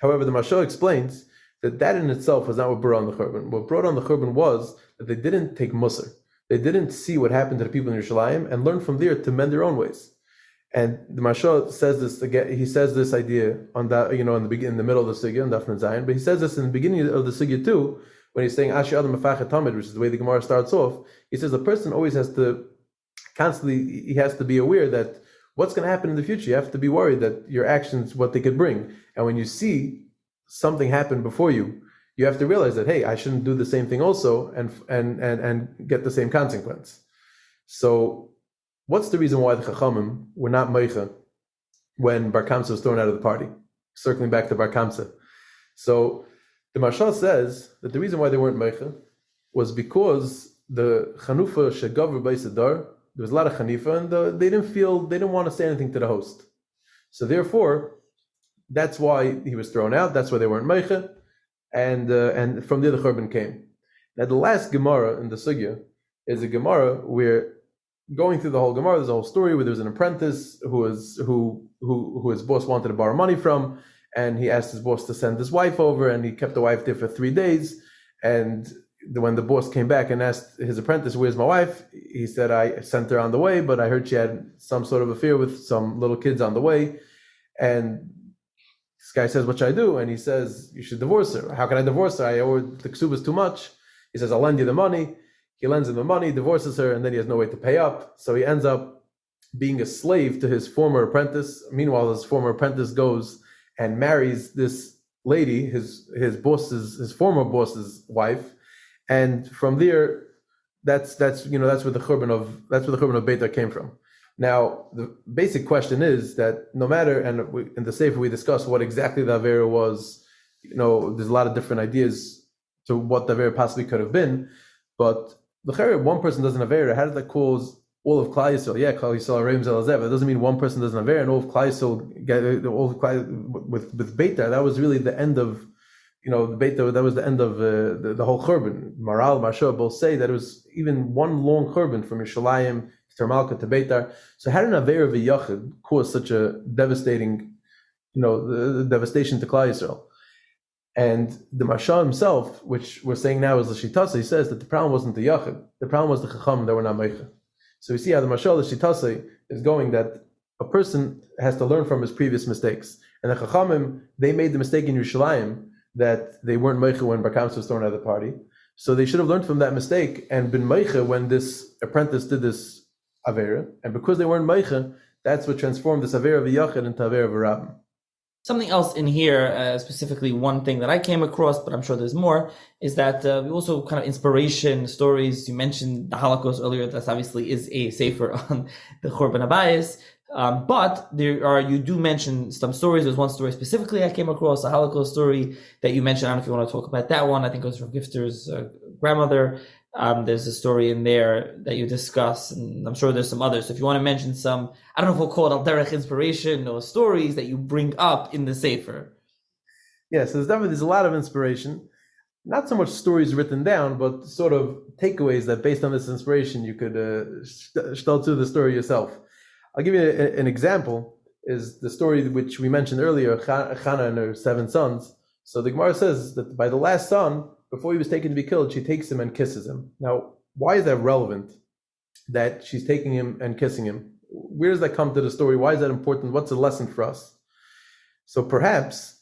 However, the Maharal explains that in itself was not what brought on the Churban. What brought on the Churban was that they didn't take Musar. They didn't see what happened to the people in Yerushalayim and learn from there to mend their own ways. And the Mashal says this again. He says this idea on that, in the middle of the Sugya, on Dafn Zayin, but he says this in the beginning of the Sugya too, when he's saying Ashi Adam Mefachet Tamid, which is the way the Gemara starts off. He says a person always has to be aware that what's going to happen in the future. You have to be worried that your actions, what they could bring. And when you see something happen before you, you have to realize that, hey, I shouldn't do the same thing also and get the same consequence. So what's the reason why the Chachamim were not Meicha when Bar Kamtza was thrown out of the party? Circling back to Bar Kamtza. So the Maharal says that the reason why they weren't Meicha was because the Chanufa Shegaver Beisadar, there was a lot of Chanifa, and they didn't want to say anything to the host. So therefore, that's why he was thrown out. That's why they weren't Meicha, and from there the Churban came. Now the last Gemara in the Sugya is a Gemara where, going through the whole Gemara, there's a whole story where there was an apprentice who his boss wanted to borrow money from, and he asked his boss to send his wife over, and he kept the wife there for 3 days. And when the boss came back and asked his apprentice, "Where's my wife?" he said, "I sent her on the way, but I heard she had some sort of affair with some little kids on the way." And this guy says, "What should I do?" And he says, "You should divorce her." "How can I divorce her? I owe her, the ksuba is too much." He says, "I'll lend you the money." He lends him the money, divorces her, and then he has no way to pay up. So he ends up being a slave to his former apprentice. Meanwhile, his former apprentice goes and marries this lady, his former boss's wife. And from there, that's where the Churban of Beitar came from. Now, the basic question is that no matter, and in the Sefer we discuss what exactly the Avera was. There's a lot of different ideas to what the Avera possibly could have been, but the one person does an Avera. How does that cause all of Klal Yisrael? Yeah, Klal Yisrael Reim Zelazev. It doesn't mean one person does an Avera and all of Klal Yisrael with Beitar. That was really the end of. The Beitar, that was the end of the whole Churban. Maharal, Marsha both say that it was even one long Churban from Yerushalayim to Malka to Beitar. So how did an Avera v'Yachid cause such a devastating, the devastation to Klal Yisrael? And the Marsha himself, which we're saying now is the Shitasa, he says that the problem wasn't the Yachid, the problem was the Chacham that were not Meicha. So we see how the Marsha, the Shitasa, is going that a person has to learn from his previous mistakes. And the Chachamim, they made the mistake in Yerushalayim that they weren't meicha when Bar Kamtza was thrown out of the party. So they should have learned from that mistake and been meicha when this apprentice did this Avera. And because they weren't meicha, that's what transformed this Avera v'Yachid into Avera v'Rabim. Something else in here, specifically one thing that I came across, but I'm sure there's more, is that we also kind of inspiration stories. You mentioned the Holocaust earlier. That obviously is a sefer on the Churban Abayis. But you do mention some stories. There's one story specifically I came across, a Holocaust story that you mentioned. I don't know if you want to talk about that one. I think it was from Gifter's grandmother. There's a story in there that you discuss, and I'm sure there's some others. So if you want to mention some, I don't know if we'll call it al derech inspiration or stories that you bring up in the Sefer. Yeah, so there's a lot of inspiration. Not so much stories written down, but sort of takeaways that based on this inspiration, you could tell to the story yourself. I'll give you an example, is the story which we mentioned earlier, Channah and her 7 sons. So the Gemara says that by the last son, before he was taken to be killed, she takes him and kisses him. Now, why is that relevant, that she's taking him and kissing him? Where does that come to the story? Why is that important? What's the lesson for us? So perhaps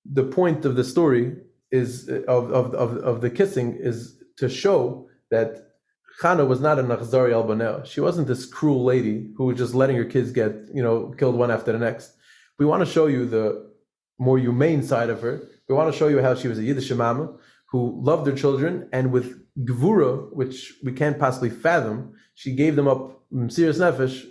the point of the story is of the kissing is to show that Channah was not an Achzari al Baneh. She wasn't this cruel lady who was just letting her kids get, killed one after the next. We want to show you the more humane side of her. We want to show you how she was a Yiddish mama who loved her children, and with Gevura, which we can't possibly fathom, she gave them up serious nefesh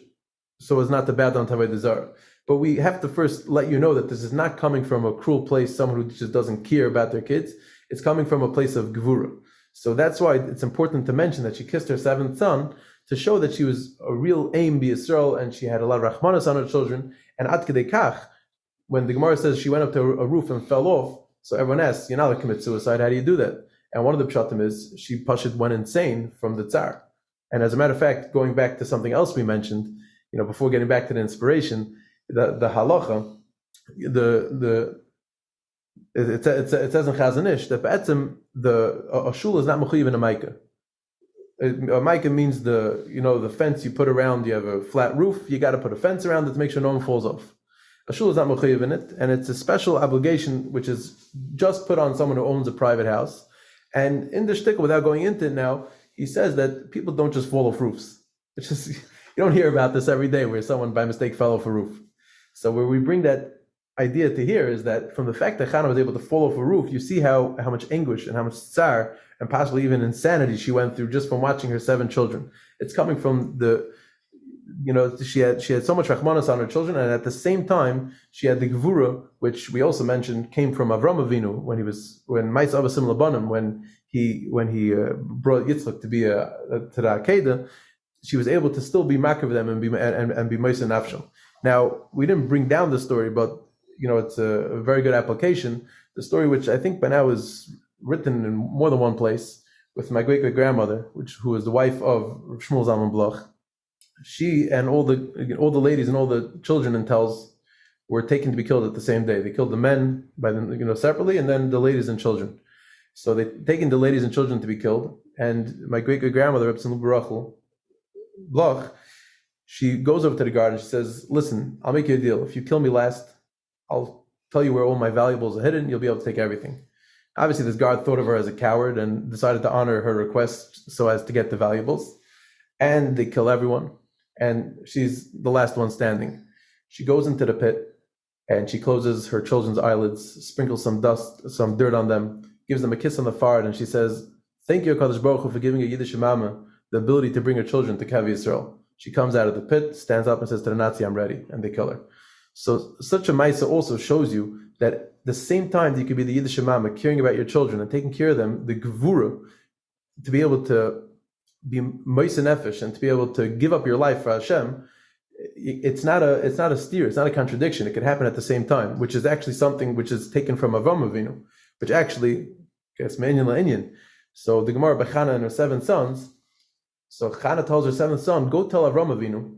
so as not to bow down to Avodah Zarah. But we have to first let you know that this is not coming from a cruel place, someone who just doesn't care about their kids. It's coming from a place of Gevura. So that's why it's important to mention that she kissed her 7th son to show that she was a real aim b'Yisrael and she had a lot of rachmanas on her children. And ad kedei kach, when the Gemara says she went up to a roof and fell off, so everyone asks, you're not to commit suicide, how do you do that? And one of the pshatim is she pashut went insane from the tsar. And as a matter of fact, going back to something else we mentioned, before getting back to the inspiration, the halacha, it says in Chazon Ish that a shul is not mechuyev in a maika. Micah means the fence you put around. You have a flat roof. You got to put a fence around it to make sure no one falls off. A shul is not mechuyev in it, and it's a special obligation which is just put on someone who owns a private house. And in the shtickle, without going into it now, he says that people don't just fall off roofs. It's just, you don't hear about this every day where someone by mistake fell off a roof. So where we bring that idea to here is that from the fact that Channah was able to fall off a roof, you see how much anguish and how much tsar and possibly even insanity she went through just from watching her 7 children. It's coming from she had so much rachmanas on her children, and at the same time she had the gevura, which we also mentioned came from Avram Avinu when Ma'is Avasim Labanim, when he brought Yitzchak to be to the Akedah. She was able to still be makar them and be Ma'is Nafshel. Now we didn't bring down the story, but it's a very good application. The story, which I think by now is written in more than one place, with my great grandmother, who was the wife of Shmuel Zalman Bloch. She and all the ladies and all the children in Telz were taken to be killed at the same day. They killed the men separately, and then the ladies and children. So they taken the ladies and children to be killed. And my great grandmother, Rebbetzin Luba Rochel, Bloch, she goes over to the guard and she says, "Listen, I'll make you a deal. If you kill me last, I'll tell you where all my valuables are hidden. You'll be able to take everything." Obviously, this guard thought of her as a coward and decided to honor her request so as to get the valuables. And they kill everyone. And she's the last one standing. She goes into the pit and she closes her children's eyelids, sprinkles some dust, some dirt on them, gives them a kiss on the forehead, and she says, "Thank you, HaKadosh Baruch Hu, for giving a Yiddish mama the ability to bring her children to Kavi Yisrael." She comes out of the pit, stands up and says to the Nazi, "I'm ready," and they kill her. So such a Maisa also shows you that at the same time that you could be the Yiddish mama, caring about your children and taking care of them, the Gevura, to be able to be Moise Nefesh and to be able to give up your life for Hashem, it's not a steer, it's not a contradiction. It could happen at the same time, which is actually something which is taken from Avram Avinu, which actually, guess Me'inyan La'inyan. So the Gemara by Channah and her 7 sons. So Channah tells her 7th son, "Go tell Avram Avinu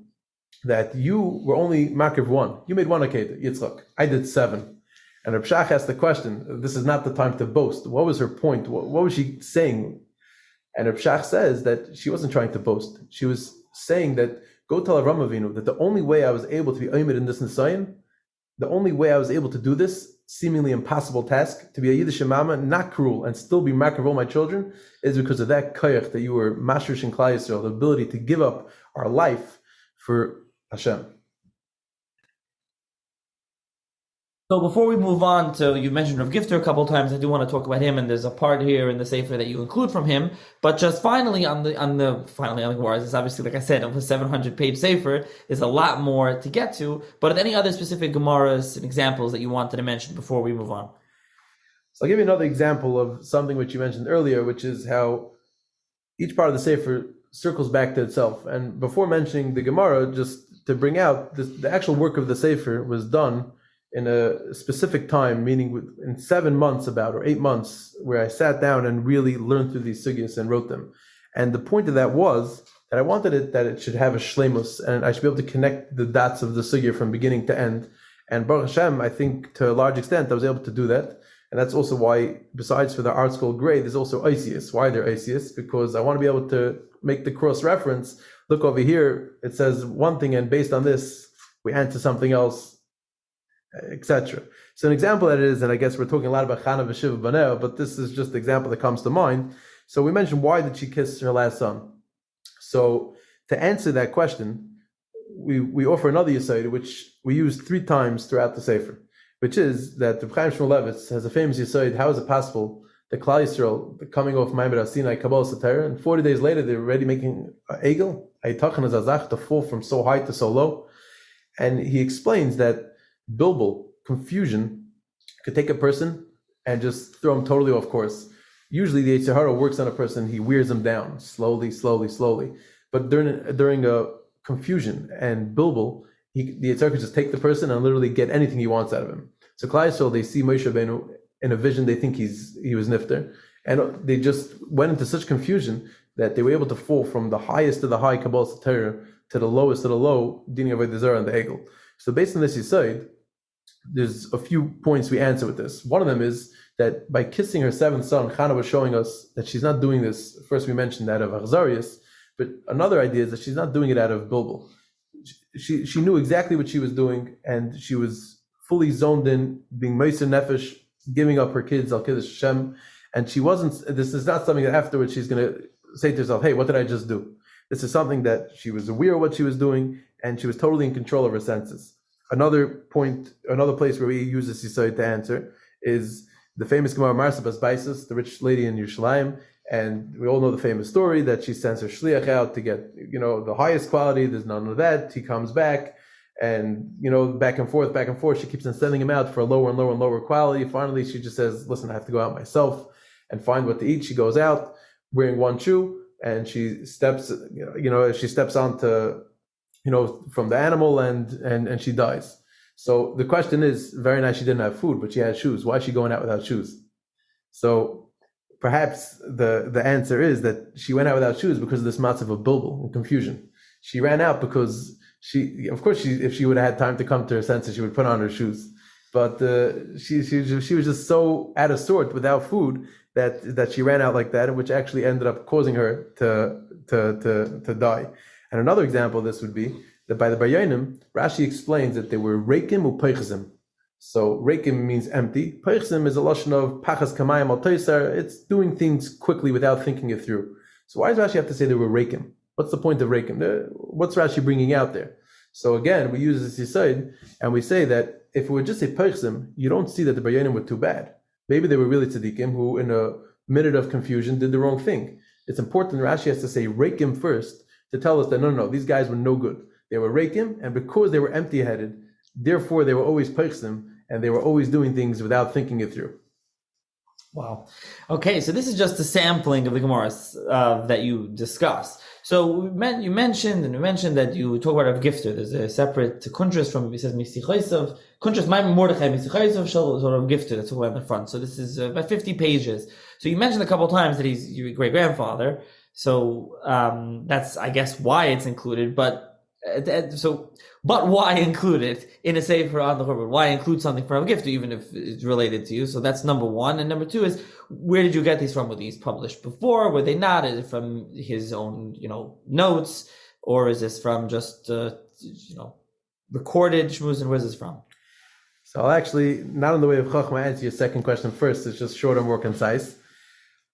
that you were only makriv 1. You made 1 akeda, Yitzchak. I did 7. And Reb Shach asked the question, this is not the time to boast. What was her point? What was she saying? And Reb Shach says that she wasn't trying to boast. She was saying that, go tell Avram Avinu that the only way I was able to be oimid in this Nisayan, the only way I was able to do this seemingly impossible task, to be a Yiddish mama, not cruel, and still be makriv all my children, is because of that koyach that you were mashrish in Klal Yisrael, the ability to give up our life for Hashem." So before we move on to, you mentioned Rav Gifter a couple of times. I do want to talk about him, and there's a part here in the Sefer that you include from him. But just finally on the Gemara, it's obviously, like I said, of a 700-page Sefer, there's a lot more to get to. But are there any other specific Gemaras and examples that you wanted to mention before we move on? So I'll give you another example of something which you mentioned earlier, which is how each part of the Sefer circles back to itself. And before mentioning the Gemara, just to bring out the actual work of the Sefer was done in a specific time, meaning in 7 months or 8 months, where I sat down and really learned through these Sugyos and wrote them. And the point of that was that I wanted that it should have a shleimus, and I should be able to connect the dots of the Sugya from beginning to end. And Baruch Hashem, I think to a large extent, I was able to do that. And that's also why, besides for the art school grade, there's also ICS. Why they're ICS? Because I want to be able to make the cross-reference. Look over here, it says one thing, and based on this, we answer something else, etc. So an example that is, and I guess we're talking a lot about Channah v'Shiva Baneo, but this is just the example that comes to mind. So we mentioned, why did she kiss her last son? So to answer that question, we offer another Yesod, which we use 3 times throughout the Sefer, which is that the Chaim Shmuel Levitz has a famous Yesod. How is it possible that Klal Yisrael, coming off Ma'amad Sinai, Kabbalah Satira, and 40 days later they're already making Egel, Haytachan Azazach, to fall from so high to so low? And he explains that Bilbul, confusion, could take a person and just throw him totally off course. Usually the Yetzer Hara works on a person, he wears him down, slowly. But during a confusion and Bilbul, the Yetzer Hara could just take the person and literally get anything he wants out of him. So Klal Yisrael, they see Moshe Rabbeinu in a vision, they think he was nifter, and they just went into such confusion that they were able to fall from the highest of the high Kabbalah Satira to the lowest of the low, Dini Avodah Zarah and the Egel. So based on this Yesod, there's a few points we answer with this. One of them is that by kissing her seventh son, Channah was showing us that she's not doing this. First, we mentioned that of Achzarius, but another idea is that she's not doing it out of Bilbul. She knew exactly what she was doing, and she was fully zoned in, being Meiser Nefesh, giving up her kids, Al Kiddush Hashem, and she wasn't. This is not something that afterwards she's going to say to herself, "Hey, what did I just do?" This is something that she was aware of what she was doing, and she was totally in control of her senses. Another point, another place where we use this Yisod to answer is the famous Gemara Marsa Bas Baisus, the rich lady in Yerushalayim, and we all know the famous story that she sends her shliach out to get, the highest quality. There's none of that. He comes back, and back and forth. She keeps on sending him out for a lower and lower and lower quality. Finally, she just says, "Listen, I have to go out myself and find what to eat." She goes out wearing one shoe, and she steps, she steps onto, from the animal, and she dies. So the question is, very nice, she didn't have food, but she had shoes. Why is she going out without shoes? So perhaps the answer is that she went out without shoes because of this matzav of bilbul and confusion. She ran out because if she would have had time to come to her senses, she would put on her shoes. But she was just so out of sort without food that she ran out like that, which actually ended up causing her to die. And another example of this would be that by the Bar Yanim, Rashi explains that they were reikim u peichzim. So reikim means empty. Peichzim is a lashon of pachas kamayim al toisar. It's doing things quickly without thinking it through. So why does Rashi have to say they were reikim? What's the point of reikim? What's Rashi bringing out there? So again, we use this Yisod, and we say that if it were just a peichzim, you don't see that the Bar Yanim were too bad. Maybe they were really tzaddikim who, in a minute of confusion, did the wrong thing. It's important Rashi has to say reikim first to tell us that no, these guys were no good. They were reikim, and because they were empty-headed, therefore they were always peichzim, and they were always doing things without thinking it through. Wow. Okay, so this is just a sampling of the Gemaras that you discussed. So you mentioned that you talk about Rav Gifter. There's a separate kuntras from, it says Misichaisav, kuntras Maimon Mordechai Misichaisav Shal Rav Gifter. That's all in the front. So this is about 50 pages. So you mentioned a couple of times that he's your great grandfather. So that's, I guess, why it's included. But why include it in a sefer on the Churban? Why include something from a gift, even if it's related to you? So that's number one. And number two is, where did you get these from? Were these published before? Were they not? Is it from his own, notes, or is this from just, recorded shmuz? And where's this from? So I'll actually, not in the way of Chachma, answer your second question first. It's just short and more concise.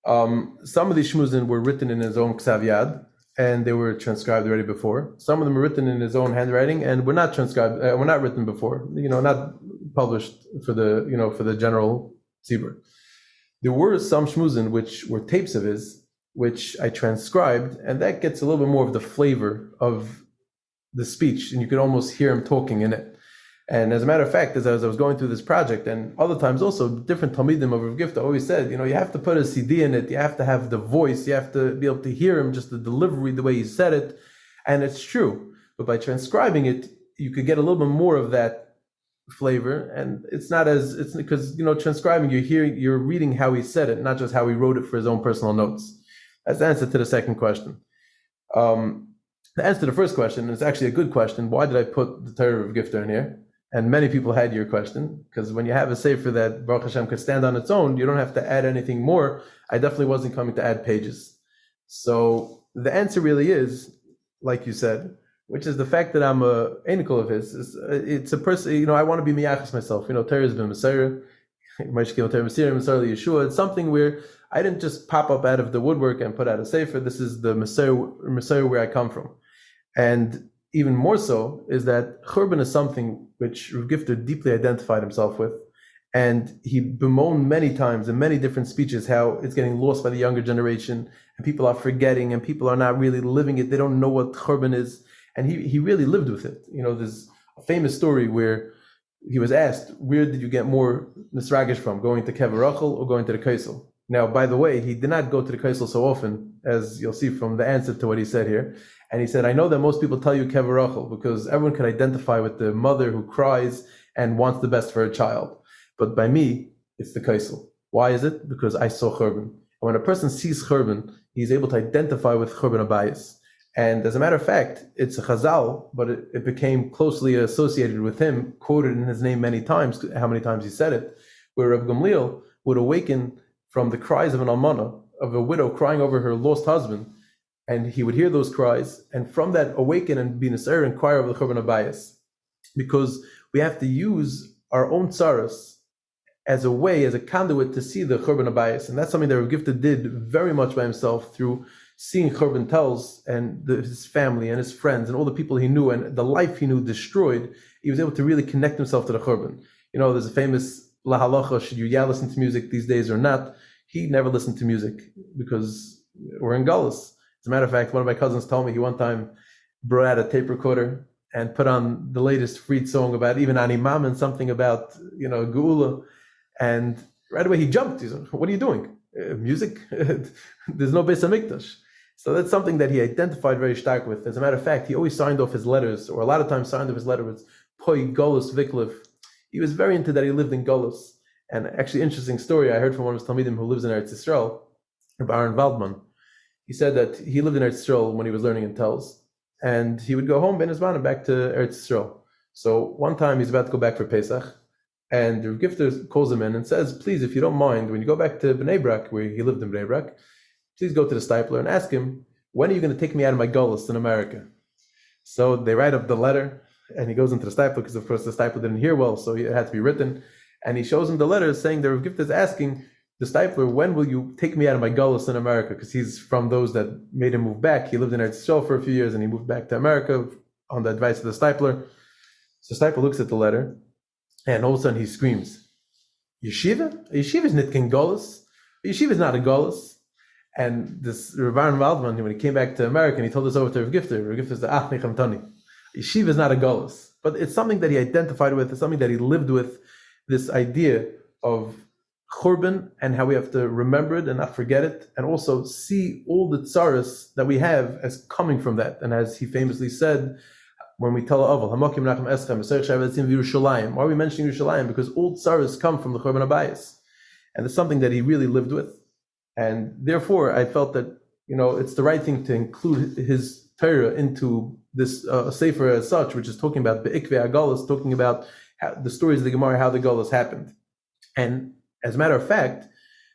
Some of these shmuzin were written in his own ksav yad, and they were transcribed already before. Some of them were written in his own handwriting and were not transcribed, were not written before, not published for the general tzibur. There were some shmuzin which were tapes of his, which I transcribed, and that gets a little bit more of the flavor of the speech, and you could almost hear him talking in it. And as a matter of fact, as I was going through this project, and other times also, different Talmidim of Rav Gifta always said, you have to put a CD in it, you have to have the voice, you have to be able to hear him, just the delivery, the way he said it, and it's true. But by transcribing it, you could get a little bit more of that flavor, and it's because, transcribing, you're reading how he said it, not just how he wrote it for his own personal notes. That's the answer to the second question. The answer to the first question, and it's actually a good question, why did I put the Torah of Gifta in here? And many people had your question, because when you have a sefer that Baruch Hashem could stand on its own, you don't have to add anything more. I definitely wasn't coming to add pages. So the answer really is, like you said, which is the fact that I'm a anical of his. It's a person, I want to be miyachas myself. Torah has been Messiah, Yeshua. It's something where I didn't just pop up out of the woodwork and put out a sefer. This is the Messiah where I come from. And even more so is that Churban is something which Rav Gifter deeply identified himself with, and he bemoaned many times in many different speeches how it's getting lost by the younger generation, and people are forgetting, and people are not really living it. They don't know what Churban is, and he really lived with it. There's a famous story where he was asked, where did you get more nisragish from, going to Kever Rochel or going to the Kaisel? Now, by the way, he did not go to the Kaisel so often, as you'll see from the answer to what he said here. And he said, I know that most people tell you Kever Rochel because everyone can identify with the mother who cries and wants the best for her child. But by me, it's the Kaisel. Why is it? Because I saw Churban. And when a person sees Churban, he's able to identify with Churban Abayis. And as a matter of fact, it's a chazal, but it became closely associated with him, quoted in his name many times, how many times he said it, where Reb Gamliel would awaken from the cries of an almana, of a widow crying over her lost husband, and he would hear those cries, and from that awaken and be Nisar and cry over the Churban Abayis. Because we have to use our own tsaras as a way, as a conduit to see the Churban Abayis. And that's something that Rav Gifta did very much by himself through seeing Churban tells and his family and his friends and all the people he knew and the life he knew destroyed. He was able to really connect himself to the Churban. You know, there's a famous La Halacha, should you listen to music these days or not? He never listened to music because we're in Galus. As a matter of fact, one of my cousins told me he one time brought out a tape recorder and put on the latest Fried song about even Animam and something about, Geula. And right away he jumped. He said, what are you doing? Music? There's no Beis HaMikdash. So that's something that he identified very stark with. As a matter of fact, he always signed off his letters, or a lot of times signed off his letter with Poi Golus Viklev. He was very into that. He lived in Golus. And actually, interesting story I heard from one of his Talmidim who lives in Eretz Yisrael, Aaron Waldman. He said that he lived in Eretz Yisrael when he was learning in Telz, and he would go home Ben Izman and back to Eretz Yisrael. So one time he's about to go back for Pesach, and the Gifter calls him in and says, please, if you don't mind, when you go back to Bnei Brak, where he lived in Bnei Brak, please go to the stipler and ask him, when are you going to take me out of my gullus in America? So they write up the letter, and he goes into the stipler, because of course the stipler didn't hear well, so it had to be written. And he shows him the letter saying that Rav Gifta is asking the stipler, when will you take me out of my gullus in America? Because he's from those that made him move back. He lived in Eretz Yisrael for a few years, and he moved back to America on the advice of the stipler. So the stipler looks at the letter, and all of a sudden he screams, Yeshiva? Yeshiva is nitkin gullus. Yeshiva is not a gullus. And this Aaron Waldman, when he came back to America, and he told us over to Rav Gifta said, Yeshiva is not a gullus. But it's something that he identified with, it's something that he lived with, this idea of Churban and how we have to remember it and not forget it, and also see all the tsaras that we have as coming from that. And as he famously said, when we tell Aval, why are we mentioning Yerushalayim? Because all tsaras come from the Churban Abayis. And it's something that he really lived with. And therefore, I felt that, it's the right thing to include his Torah into this Sefer as such, which is talking about B'Ikvei HaGalus, talking about the stories of the Gemara, how the Galus happened. And as a matter of fact,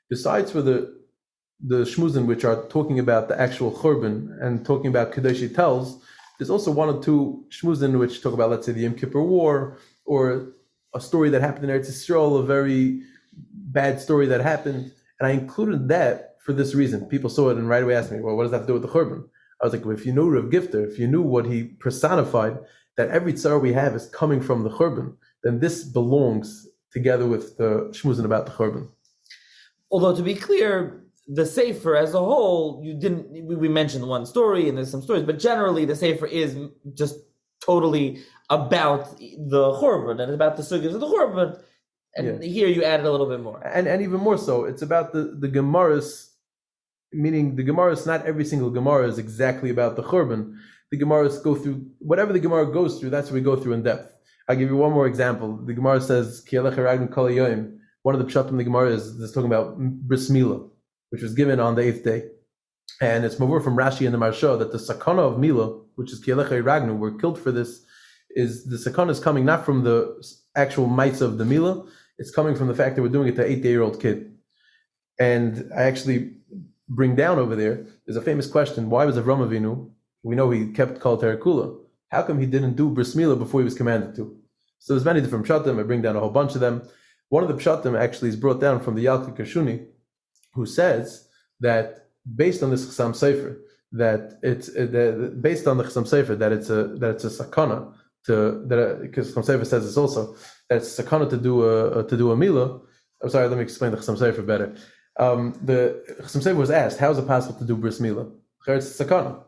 besides for the shmuzin, which are talking about the actual Churban and talking about Kadeshi tells, there's also one or two shmuzin which talk about, let's say, the Yom Kippur War, or a story that happened in Eretz Yisrael, a very bad story that happened. And I included that for this reason. People saw it and right away asked me, well, what does that have to do with the Churban? I was like, well, if you knew Rav Gifter, if you knew what he personified, that every tzar we have is coming from the Churban, then this belongs together with the shmuzin about the Churban. Although, to be clear, the Sefer as a whole, we mentioned one story and there's some stories, but generally the Sefer is just totally about the Churban and about the Sugyos of the Churban. And here you added a little bit more. And even more so, it's about the Gemaras, meaning the Gemaras, not every single Gemara is exactly about the Churban. The Gemaras go through, whatever the Gemara goes through, that's what we go through in depth. I'll give you one more example. The Gemara says, one of the pshatim in the Gemara is talking about bris milah, which was given on the 8th day. And it's mavur from Rashi and the Maharal that the sakana of milah, which is kielechei ragnu, were killed for this, is the sakana is coming not from the actual mites of the milah, it's coming from the fact that we're doing it to an 8-day-old kid. And I actually bring down over there's a famous question, why was Avram Avinu, we know he kept Kol Terakula, how come he didn't do bris milah before he was commanded to? So there's many different pshatim. I bring down a whole bunch of them. One of the pshatim actually is brought down from the Yalkut Kashuni, who says that based on this Chassam Sefer, that it's based on the Chassam Sefer that it's a sakana because Chassam Sefer says this also, that it's a sakana to do a milah. I'm sorry, let me explain the Chassam Sefer better. The Chassam Sefer was asked, how is it possible to do bris milah? It's a sakana.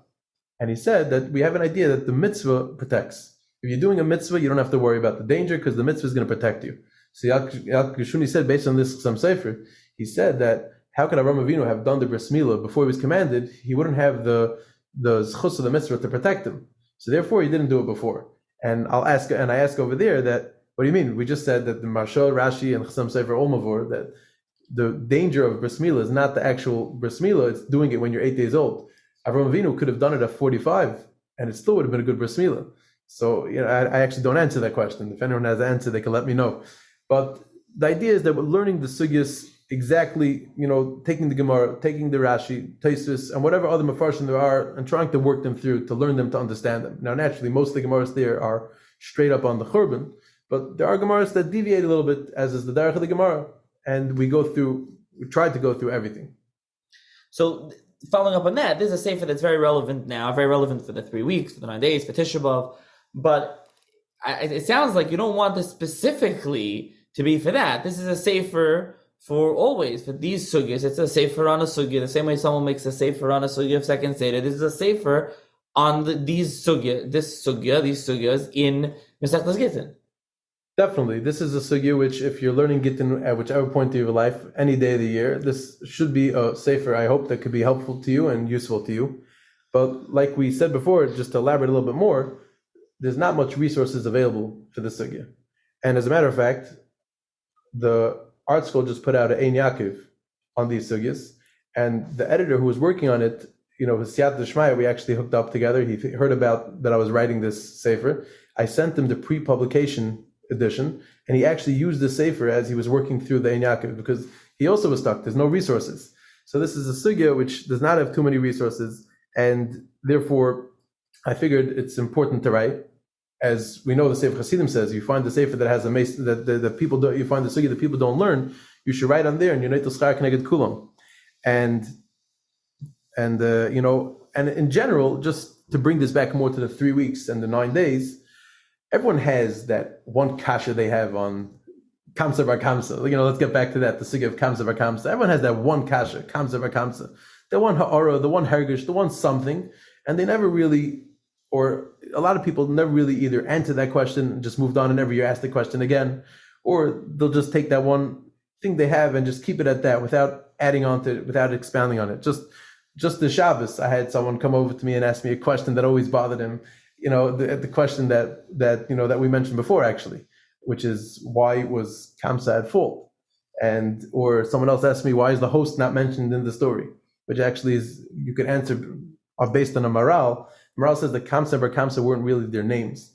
And he said that we have an idea that the mitzvah protects. If you're doing a mitzvah, you don't have to worry about the danger because the mitzvah is going to protect you. So Yalkut Kashuni said, based on this Chassam Sefer, he said that how could Avram Avinu have done the bris milah before he was commanded? He wouldn't have the zchus of the mitzvah to protect him. So therefore, he didn't do it before. And I ask over there that, what do you mean? We just said that the Maharal, Rashi, and Chassam Sefer all mavur, that the danger of bris milah is not the actual bris milah, it's doing it when you're 8 days old. Avram Avinu could have done it at 45, and it still would have been a good bris milah. So, I actually don't answer that question. If anyone has an answer, they can let me know. But the idea is that we're learning the Sugyos exactly, taking the Gemara, taking the Rashi, Tosfos, and whatever other Mefarshim there are, and trying to work them through to learn them, to understand them. Now, naturally, most of the Gemaras there are straight up on the Churban, but there are Gemaras that deviate a little bit, as is the Derech of the Gemara, and we try to go through everything. So, following up on that, this is a sefer that's very relevant now, very relevant for the 3 weeks, for the 9 days, for Tisha B'Av, but it sounds like you don't want this specifically to be for that. This is a sefer for always, for these sugyos. It's a sefer on a sugya, the same way someone makes a sefer on a sugya of second seder. This is a sefer on these sugyas in Mesechtas Gittin. Definitely. This is a sugya which, if you're learning Gittin at whichever point of your life, any day of the year, this should be a sefer, I hope, that could be helpful to you and useful to you. But like we said before, just to elaborate a little bit more, there's not much resources available for this sugya. And as a matter of fact, the art school just put out an R Yaakov on these sugyas, and the editor who was working on it, his Siyat D'Shmaya, we actually hooked up together. He heard about that I was writing this sefer. I sent him the pre-publication edition, and he actually used the sefer as he was working through the R Yaakov, because he also was stuck. There's no resources. So this is a sugya which does not have too many resources, and therefore I figured it's important to write. As we know, the Sefer Hasidim says, you find the sefer that has that people don't, you find the sugya that people don't learn, you should write on there, and Yonei T'Schar K'neged Kulam. And in general, just to bring this back more to the 3 weeks and the 9 days, everyone has that one kasha they have on Kamtza and Bar Kamtza. Let's get back to that, the sugya of Kamtza and Bar Kamtza. Everyone has that one kasha, Kamtza and Bar Kamtza, the one ha'ara, the one hergish, the one something, and they never really, or a lot of people never really either answer that question and just moved on and never you ask the question again, or they'll just take that one thing they have and just keep it at that without adding on to it, without expounding on it. Just the Shabbos, I had someone come over to me and ask me a question that always bothered him, the question that we mentioned before, actually, which is, why was Kamsa at fault? Or someone else asked me, why is the host not mentioned in the story? Which actually is, you could answer based on a Maharal. Maharal says that Kamtza and Bar Kamtza weren't really their names.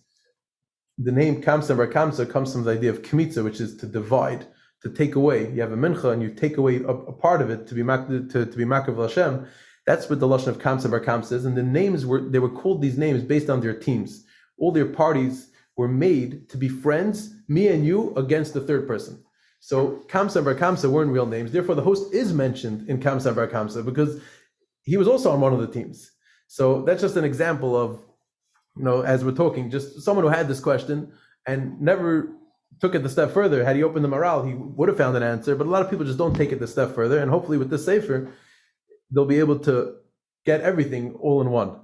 The name Kamtza and Bar Kamtza comes from the idea of kmitza, which is to divide, to take away. You have a mincha and you take away a part of it to be makav Hashem. That's what the lashon of Kamtza and Bar Kamtza is. And the names they were called these names based on their teams. All their parties were made to be friends, me and you, against the third person. So Kamtza and Bar Kamtza weren't real names. Therefore, the host is mentioned in Kamtza and Bar Kamtza because he was also on one of the teams. So that's just an example of, as we're talking, just someone who had this question and never took it the step further. Had he opened the Maharal, he would have found an answer. But a lot of people just don't take it the step further. And hopefully with this sefer, they'll be able to get everything all in one.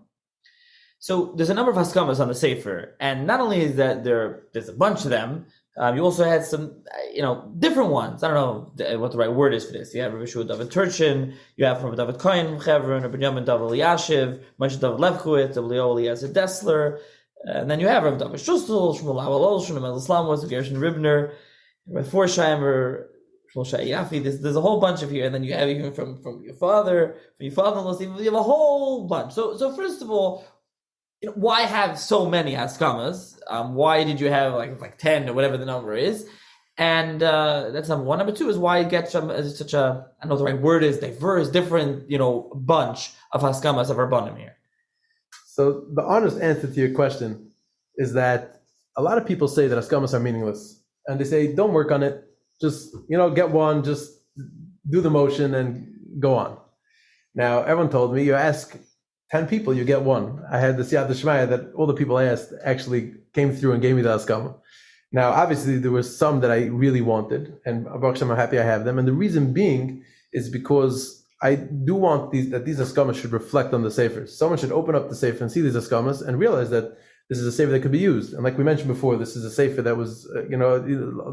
So there's a number of haskamos on the sefer, and not only is that there's a bunch of them, you also had some, different ones. I don't know what the right word is for this. You have Rabbi Shua David Turchin, you have Rabbi David Cohen from Chevron, Rabbi Yamin David Eliashiv, Moshe David Levkowitz, Rabbi Leo Eliezer Dessler, and then you have Rabbi David Shustel, Shmuel Awal, Shmuel Islam, Gershon Ribner, Rabbi Forsheimer, Shmuel Yafi. There's a whole bunch of here, and then you have even from your father, from your father-in-law, you have a whole bunch. So first of all, why have so many haskamos? Why did you have like 10 or whatever the number is? And that's number one. Number two is why get such a, I don't know what the right word is, diverse, different, bunch of haskamos of Rabbanim here. So the honest answer to your question is that a lot of people say that haskamos are meaningless. And they say, don't work on it. Just, get one, just do the motion and go on. Now, everyone told me, you ask 10 people, you get one. I had the Siyat D'Shmaya that all the people I asked actually came through and gave me the haskama. Now, obviously, there were some that I really wanted, and Baruch Hashem, I'm happy I have them. And the reason being is because I do want that these haskamas should reflect on the sefer. Someone should open up the sefer and see these haskamas and realize that this is a sefer that could be used. And like we mentioned before, this is a sefer that was,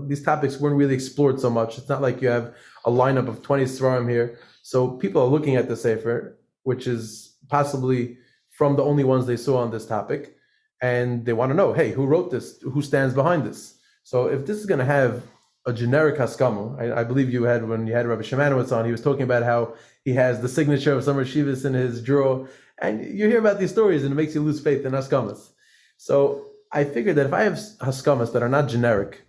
these topics weren't really explored so much. It's not like you have a lineup of 20 svarim here. So people are looking at the sefer, which is possibly from the only ones they saw on this topic, and they want to know, hey, who wrote this? Who stands behind this? So if this is going to have a generic haskama, I believe you had, when you had Rabbi Shemanowitz on, he was talking about how he has the signature of some Rashivas in his drawer, and you hear about these stories and it makes you lose faith in haskamas. So I figured that if I have haskamas that are not generic,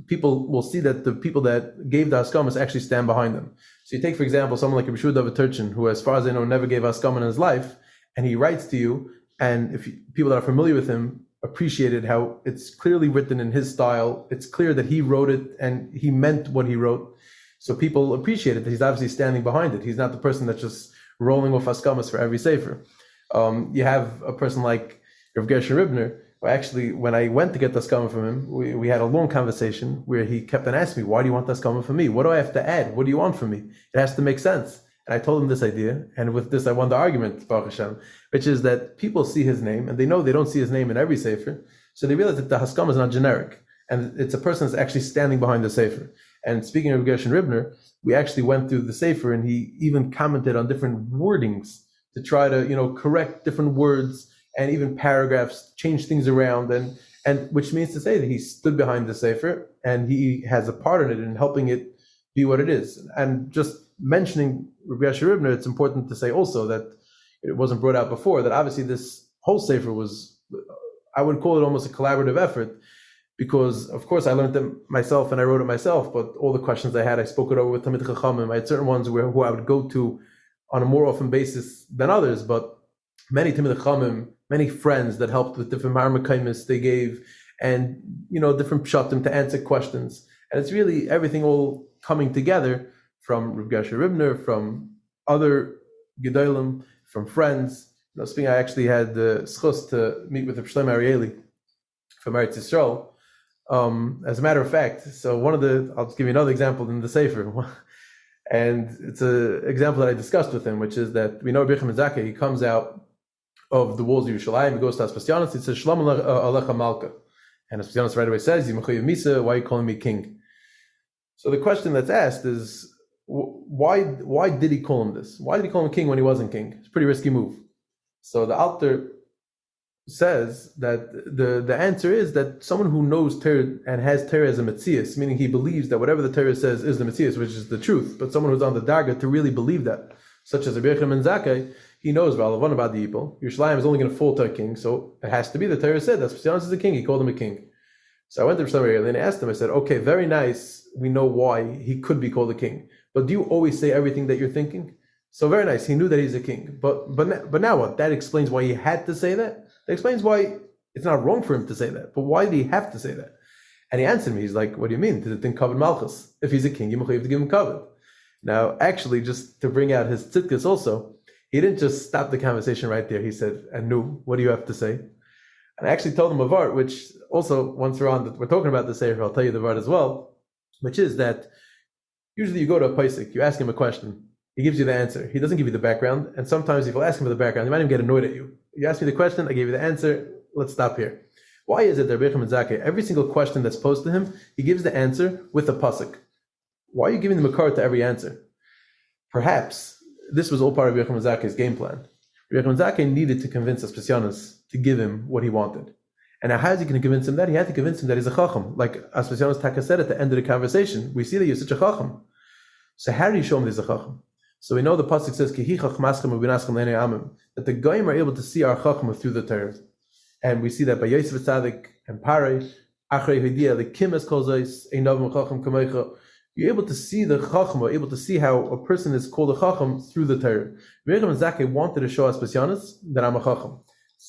people will see that the people that gave the haskamos actually stand behind them. So you take, for example, someone like Rabbi David Turchin, who, as far as I know, never gave haskama in his life, and he writes to you, and if people that are familiar with him appreciated how it's clearly written in his style, it's clear that he wrote it and he meant what he wrote. So people appreciate it, that he's obviously standing behind it. He's not the person that's just rolling off haskamas for every sefer. You have a person like Rav Gershon Ribner, who actually, when I went to get the haskama from him, we had a long conversation where he kept on asking me, why do you want the haskama from me? What do I have to add? What do you want from me? It has to make sense. And I told him this idea, and with this I won the argument, Baruch Hashem, which is that people see his name, and they know they don't see his name in every sefer, so they realize that the haskama is not generic, and it's a person that's actually standing behind the sefer. And speaking of Gershon Ribner, we actually went through the sefer, and he even commented on different wordings to try to, correct different words and even paragraphs, change things around, and which means to say that he stood behind the sefer and he has a part in it in helping it be what it is. And just mentioning Rabbi Yasher Ribner, it's important to say also that it wasn't brought out before, that obviously this whole sefer was, I would call it almost a collaborative effort, because of course I learned it myself and I wrote it myself, but all the questions I had, I spoke it over with Talmid Chachamim. I had certain ones who I would go to on a more often basis than others, but many Talmid Chachamim, many friends that helped with different Meor they gave, and different pshatim to answer questions. And it's really everything all coming together from Rav Gershon Ribner, from other Gedolim, from friends. Speaking, I actually had the schus to meet with Rav Shlomo Arieli from Eretz Yisrael. As a matter of fact, so I'll just give you another example in the Sefer. And it's an example that I discussed with him, which is that we know Rabbi Meor he comes out of the walls of Yerushalayim, he goes to Aspasianos, he says, Shalom Alecha Malka. And Aspasianos right away says, Yimechayev Misa, why are you calling me king? So the question that's asked is, why did he call him this? Why did he call him king when he wasn't king? It's a pretty risky move. So the Alter says that the answer is that someone who knows Torah and has Torah as a Metzias, meaning he believes that whatever the Torah says is the Metzias, which is the truth, but someone who's on the Darga to really believe that, such as Rabbi Yochanan ben Zakkai, he knows V'alavon about the people. Yerushalayim is only going to fall to a king, so it has to be the Torah said that Aspasianos is a king. He called him a king. So I went to Shlomo and I asked him. I said, "Okay, very nice. We know why he could be called a king, but do you always say everything that you're thinking?" So very nice. He knew that he's a king, but now what? That explains why he had to say that. That explains why it's not wrong for him to say that. But why did he have to say that? And he answered me. He's like, "What do you mean? Did it think kavod malchus? If he's a king, you have to give him kavod." Now, actually, just to bring out his tzidkus also, he didn't just stop the conversation right there. He said, "And nu, what do you have to say?" And I actually told him a vart, which also, once we're talking about the Sefer, I'll tell you the vart as well, which is that usually you go to a paisik, you ask him a question, he gives you the answer. He doesn't give you the background, and sometimes if you ask him for the background, he might even get annoyed at you. You ask me the question, I gave you the answer, let's stop here. Why is it that Rebbetzin and Zakkai, every single question that's posed to him, he gives the answer with a pasuk? Why are you giving the makar to every answer? Perhaps this was all part of Rebbetzin and Zakkai's game plan. Rebbetzin and Zakkai needed to convince Aspasianos to give him what he wanted. And now how is he going to convince him that? He had to convince him that he's a chacham. Like Aspasianos Taka said at the end of the conversation, we see that you're such a chacham. So how do you show him that he's a chacham? So we know the pasuk says, that the goyim are able to see our chacham through the Torah. And we see that by Yosef Tzadik and Parei, Achrei Hidia, the Kimes Kolzais, Einavim Chacham Kamecha, you're able to see the chacham, or able to see how a person is called a chacham through the Torah. Miriam and Zakkai wanted to show Aspasianos that I'm a chacham.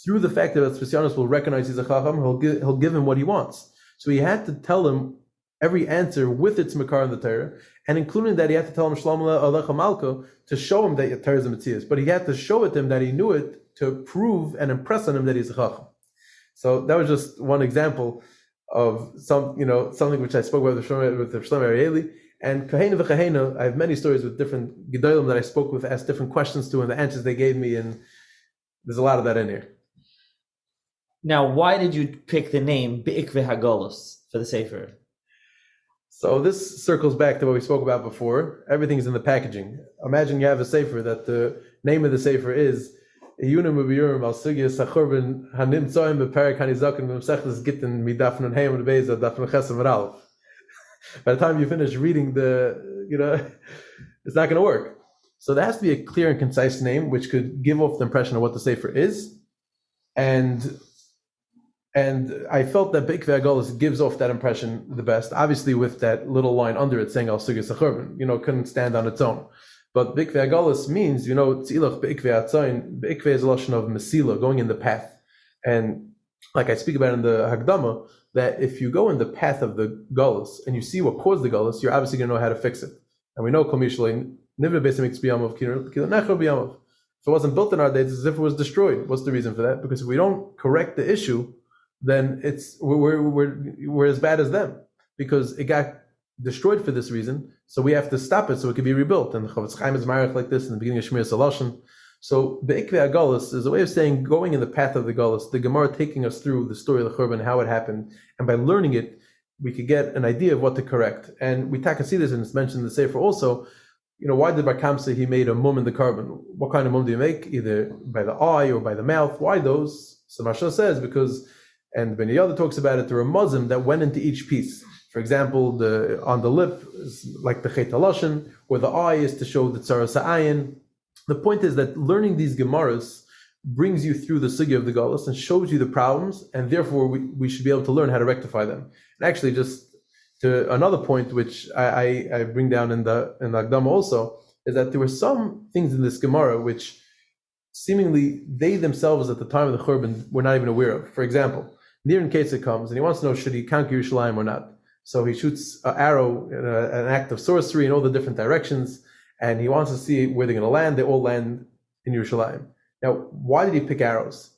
Through the fact that Aspasianos will recognize he's a chacham, he'll give him what he wants. So he had to tell him every answer with its makar in the Torah, and including that he had to tell him Shalom Alecha Malko to show him that Torah is a Metzias. But he had to show it to him that he knew it to prove and impress on him that he's a chacham. So that was just one example of something which I spoke about with the Shlomo Arieli. And kahena v'kahena, I have many stories with different gedolim that I spoke with, asked different questions to, and the answers they gave me, and there's a lot of that in here. Now, why did you pick the name B'Ikvei HaGalus for the Sefer? So this circles back to what we spoke about before. Everything's in the packaging. Imagine you have a Sefer that the name of the Sefer is Miriam al Sugyos Churban Perek HaNizakin Mesechtas Gittin midaf nun hayim beza daf nun chesed Maharal. By the time you finish reading it's not going to work. So there has to be a clear and concise name which could give off the impression of what the Sefer is. And And I felt that B'Ikvei HaGalus gives off that impression the best, obviously with that little line under it saying Al Sugyos Churban, couldn't stand on its own. But B'Ikvei HaGalus means, Tzilach B'Ikvei HaTzayin, B'Ikvei is a lashon of Mesila, going in the path. And like I speak about in the Hagdama, that if you go in the path of the Galus and you see what caused the Galus, you're obviously going to know how to fix it. And we know Kol Mishlei Nivra Beis Hamikdash B'Yamav Kilo Nechra B'Yamav. If it wasn't built in our days, it's as if it was destroyed. What's the reason for that? Because if we don't correct the issue, then we're as bad as them, because it got destroyed for this reason. So we have to stop it so it can be rebuilt. And the Chofetz Chaim is married like this in the beginning of Shmir Saloshin. So B'Ikvei HaGalus is a way of saying going in the path of the Galus. The Gemara taking us through the story of the Churban, how it happened, and by learning it, we could get an idea of what to correct. And we can see this, and it's mentioned in the Sefer also. Why did Bar Kamtza, he made a mum in the carbon? What kind of mum do you make? Either by the eye or by the mouth. Why those? So Maharal says because. And Ben Yada talks about it, there were mazim that went into each piece. For example, on the lip is like the chet haloshin, or the eye is to show the tzaras ha'ayin. The point is that learning these gemaras brings you through the sugya of the galus and shows you the problems, and therefore we should be able to learn how to rectify them. And actually, just to another point which I bring down in the Agdama also, is that there were some things in this Gemara which seemingly they themselves at the time of the Churban were not even aware of. For example, Near in case it comes, and he wants to know should he conquer Yerushalayim or not. So he shoots an arrow, an act of sorcery in all the different directions, and he wants to see where they're going to land. They all land in Yerushalayim. Now, why did he pick arrows?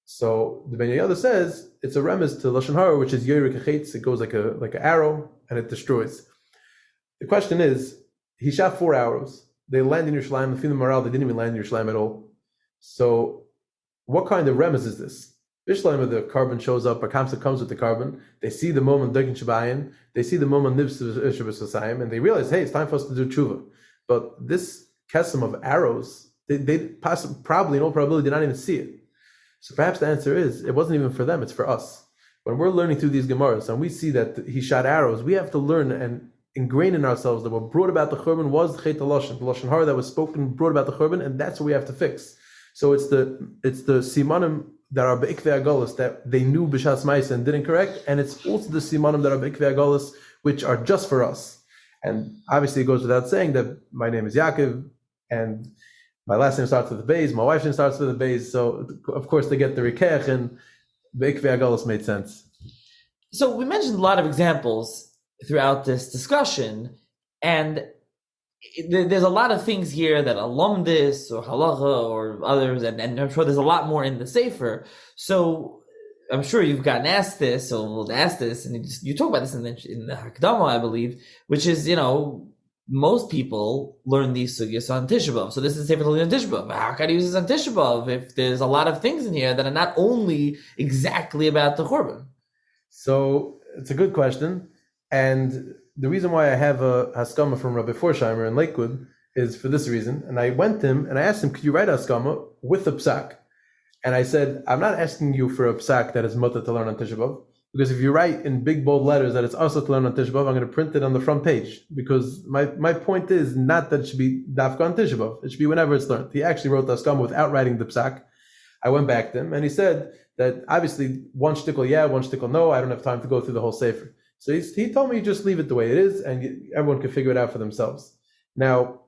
So the Ben Yehuda says it's a remez to Lashon Hara, which is Yerik Achetz. It goes like an arrow, and it destroys. The question is, he shot 4 arrows. They land in Yerushalayim. The Maharal, they didn't even land in Yerushalayim at all. So what kind of remez is this? Bishlam, the carbon shows up, Bar Kamtza comes with the carbon, they see the moment Dokin Shabayin, they see the moment Nivs Shabbos Vasayim, and they realize, hey, it's time for us to do tshuva. But this kesem of arrows, they probably, in all probability, did not even see it. So perhaps the answer is, it wasn't even for them, it's for us. When we're learning through these Gemaras, and we see that he shot arrows, we have to learn and ingrain in ourselves that what brought about the Churban was the Chet HaLashon, the Lashon Hara that was spoken brought about the Churban, and that's what we have to fix. So it's the simanim that are B'Ikvei HaGalus that they knew B'Shas Ma'aseh and didn't correct, and it's also the simanim that are B'Ikvei HaGalus which are just for us. And obviously it goes without saying that my name is Yaakov, and my last name starts with the Beis, my wife's name starts with the Beis, so of course they get the Rikech, and B'Ikvei HaGalus made sense. So we mentioned a lot of examples throughout this discussion, and there's a lot of things here that alumdis or halacha or others, and I'm sure there's a lot more in the Sefer. So I'm sure you've gotten asked this, so we'll ask this, and you talk about this in the Hakdama, I believe, which is, most people learn these sugyos on Tisha B'Av. So this is Sefer on Tisha B'Av. How can I use this on Tisha B'Av if there's a lot of things in here that are not only exactly about the Churban? So it's a good question, and the reason why I have a haskama from Rabbi Forsheimer in Lakewood is for this reason. And I went to him and I asked him, could you write a haskama with a psak? And I said, I'm not asking you for a psak that is mutter to learn on Tisha B'Av, because if you write in big bold letters that it's also to learn on Tisha B'Av, I'm going to print it on the front page. Because my point is not that it should be dafka on Tisha B'Av. It should be whenever it's learned. He actually wrote the haskama without writing the psak. I went back to him and he said that obviously one shtickle yeah, one shtickle no, I don't have time to go through the whole sefer. So he told me just leave it the way it is and everyone can figure it out for themselves. Now,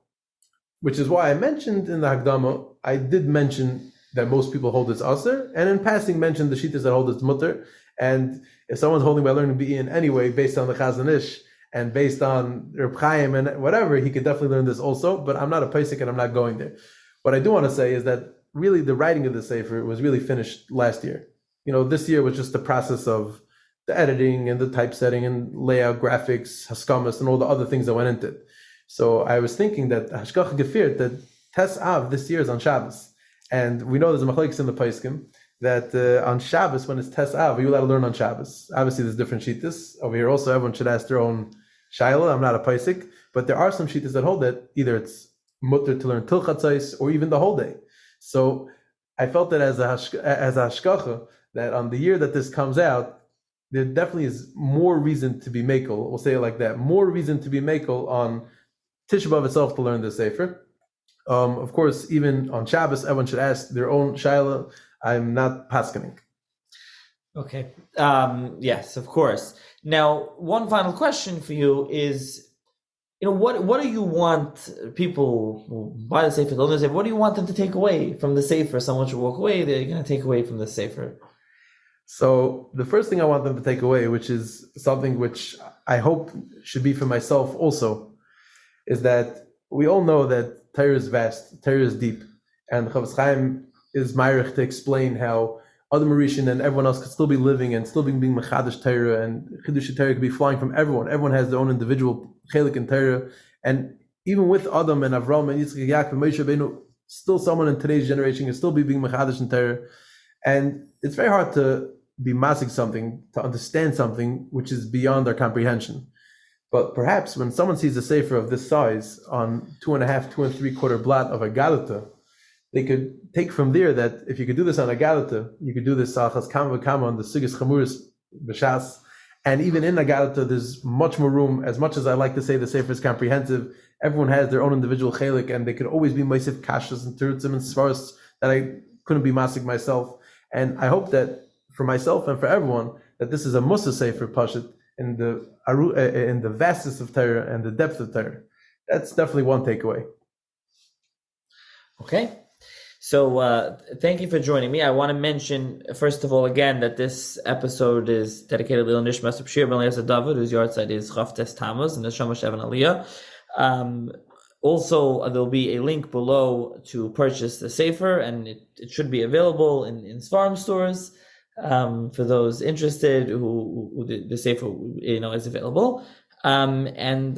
which is why I mentioned in the Hagdama, I did mention that most people hold it's aser, and in passing mentioned the shittas that hold it's mutter. And if someone's holding by learning Be'in anyway, based on the Chazon Ish and based on Reb Chaim and whatever, he could definitely learn this also, but I'm not a Pesach and I'm not going there. What I do want to say is that really the writing of the Sefer was really finished last year. This year was just the process of the editing and the typesetting and layout, graphics, haskamos, and all the other things that went into it. So I was thinking that Hashkach Gefir, that Tes Av this year is on Shabbos. And we know there's a machlokes in the Paiskim that on Shabbos, when it's Tes Av, you're allowed to learn on Shabbos. Obviously, there's different shittas. Over here also, everyone should ask their own shaila. I'm not a Paisik, but there are some shittas that hold that either it's mutter to learn till Chatzais or even the whole day. So I felt that as a hashkacha, that on the year that this comes out, there definitely is more reason to be makel. We'll say it like that. More reason to be makel on Tisha B'Av itself to learn the Sefer. Of course, even on Shabbos, everyone should ask their own shaila. I'm not paskening. Okay. Yes, of course. Now, one final question for you is, what do you want people who buy the Sefer, what do you want them to take away from the Sefer? Someone should walk away, they're going to take away from the Sefer. So the first thing I want them to take away, which is something which I hope should be for myself also, is that we all know that Torah is vast, Torah is deep, and Chofetz Chaim is ma'arich to explain how Adam Rishon and everyone else could still be living and still being mechadash Torah, and Chidush Torah could be flying from everyone. Everyone has their own individual chelik in Torah, and even with Adam and Avram and Yitzchak, Yaakov, Moshe Rabbeinu, still someone in today's generation can still be being mechadash in Torah, and it's very hard to be masig something, to understand something which is beyond our comprehension. But perhaps when someone sees a sefer of this size on 2.5, 2 3/4 blot of a galata, they could take from there that if you could do this on a galata, you could do this haskamos on the Sugyos chamuris b'shas, and even in a galata, there's much more room. As much as I like to say the sefer is comprehensive, everyone has their own individual chelik, and they could always be meisiv kashas and terutzim and svaros that I couldn't be masig myself. And I hope that for myself and for everyone, that this is a Musa Sefer Pashit in the vastness of Torah and the depth of Torah. That's definitely one takeaway. Okay. So thank you for joining me. I want to mention, first of all, again, that this episode is dedicated to Nishmas Shir Ben Eliezer David, whose yahrzeit is Chavtes Tammuz, and the Shamash Evan Aliyah. Also, there'll be a link below to purchase the Sefer, and it should be available in Svarim stores. For those interested, who the Sefer is available, and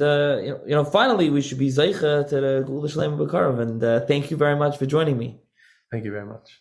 finally we should be zeicha to the Gula Shlema B'Karov, and thank you very much for joining me. Thank you very much.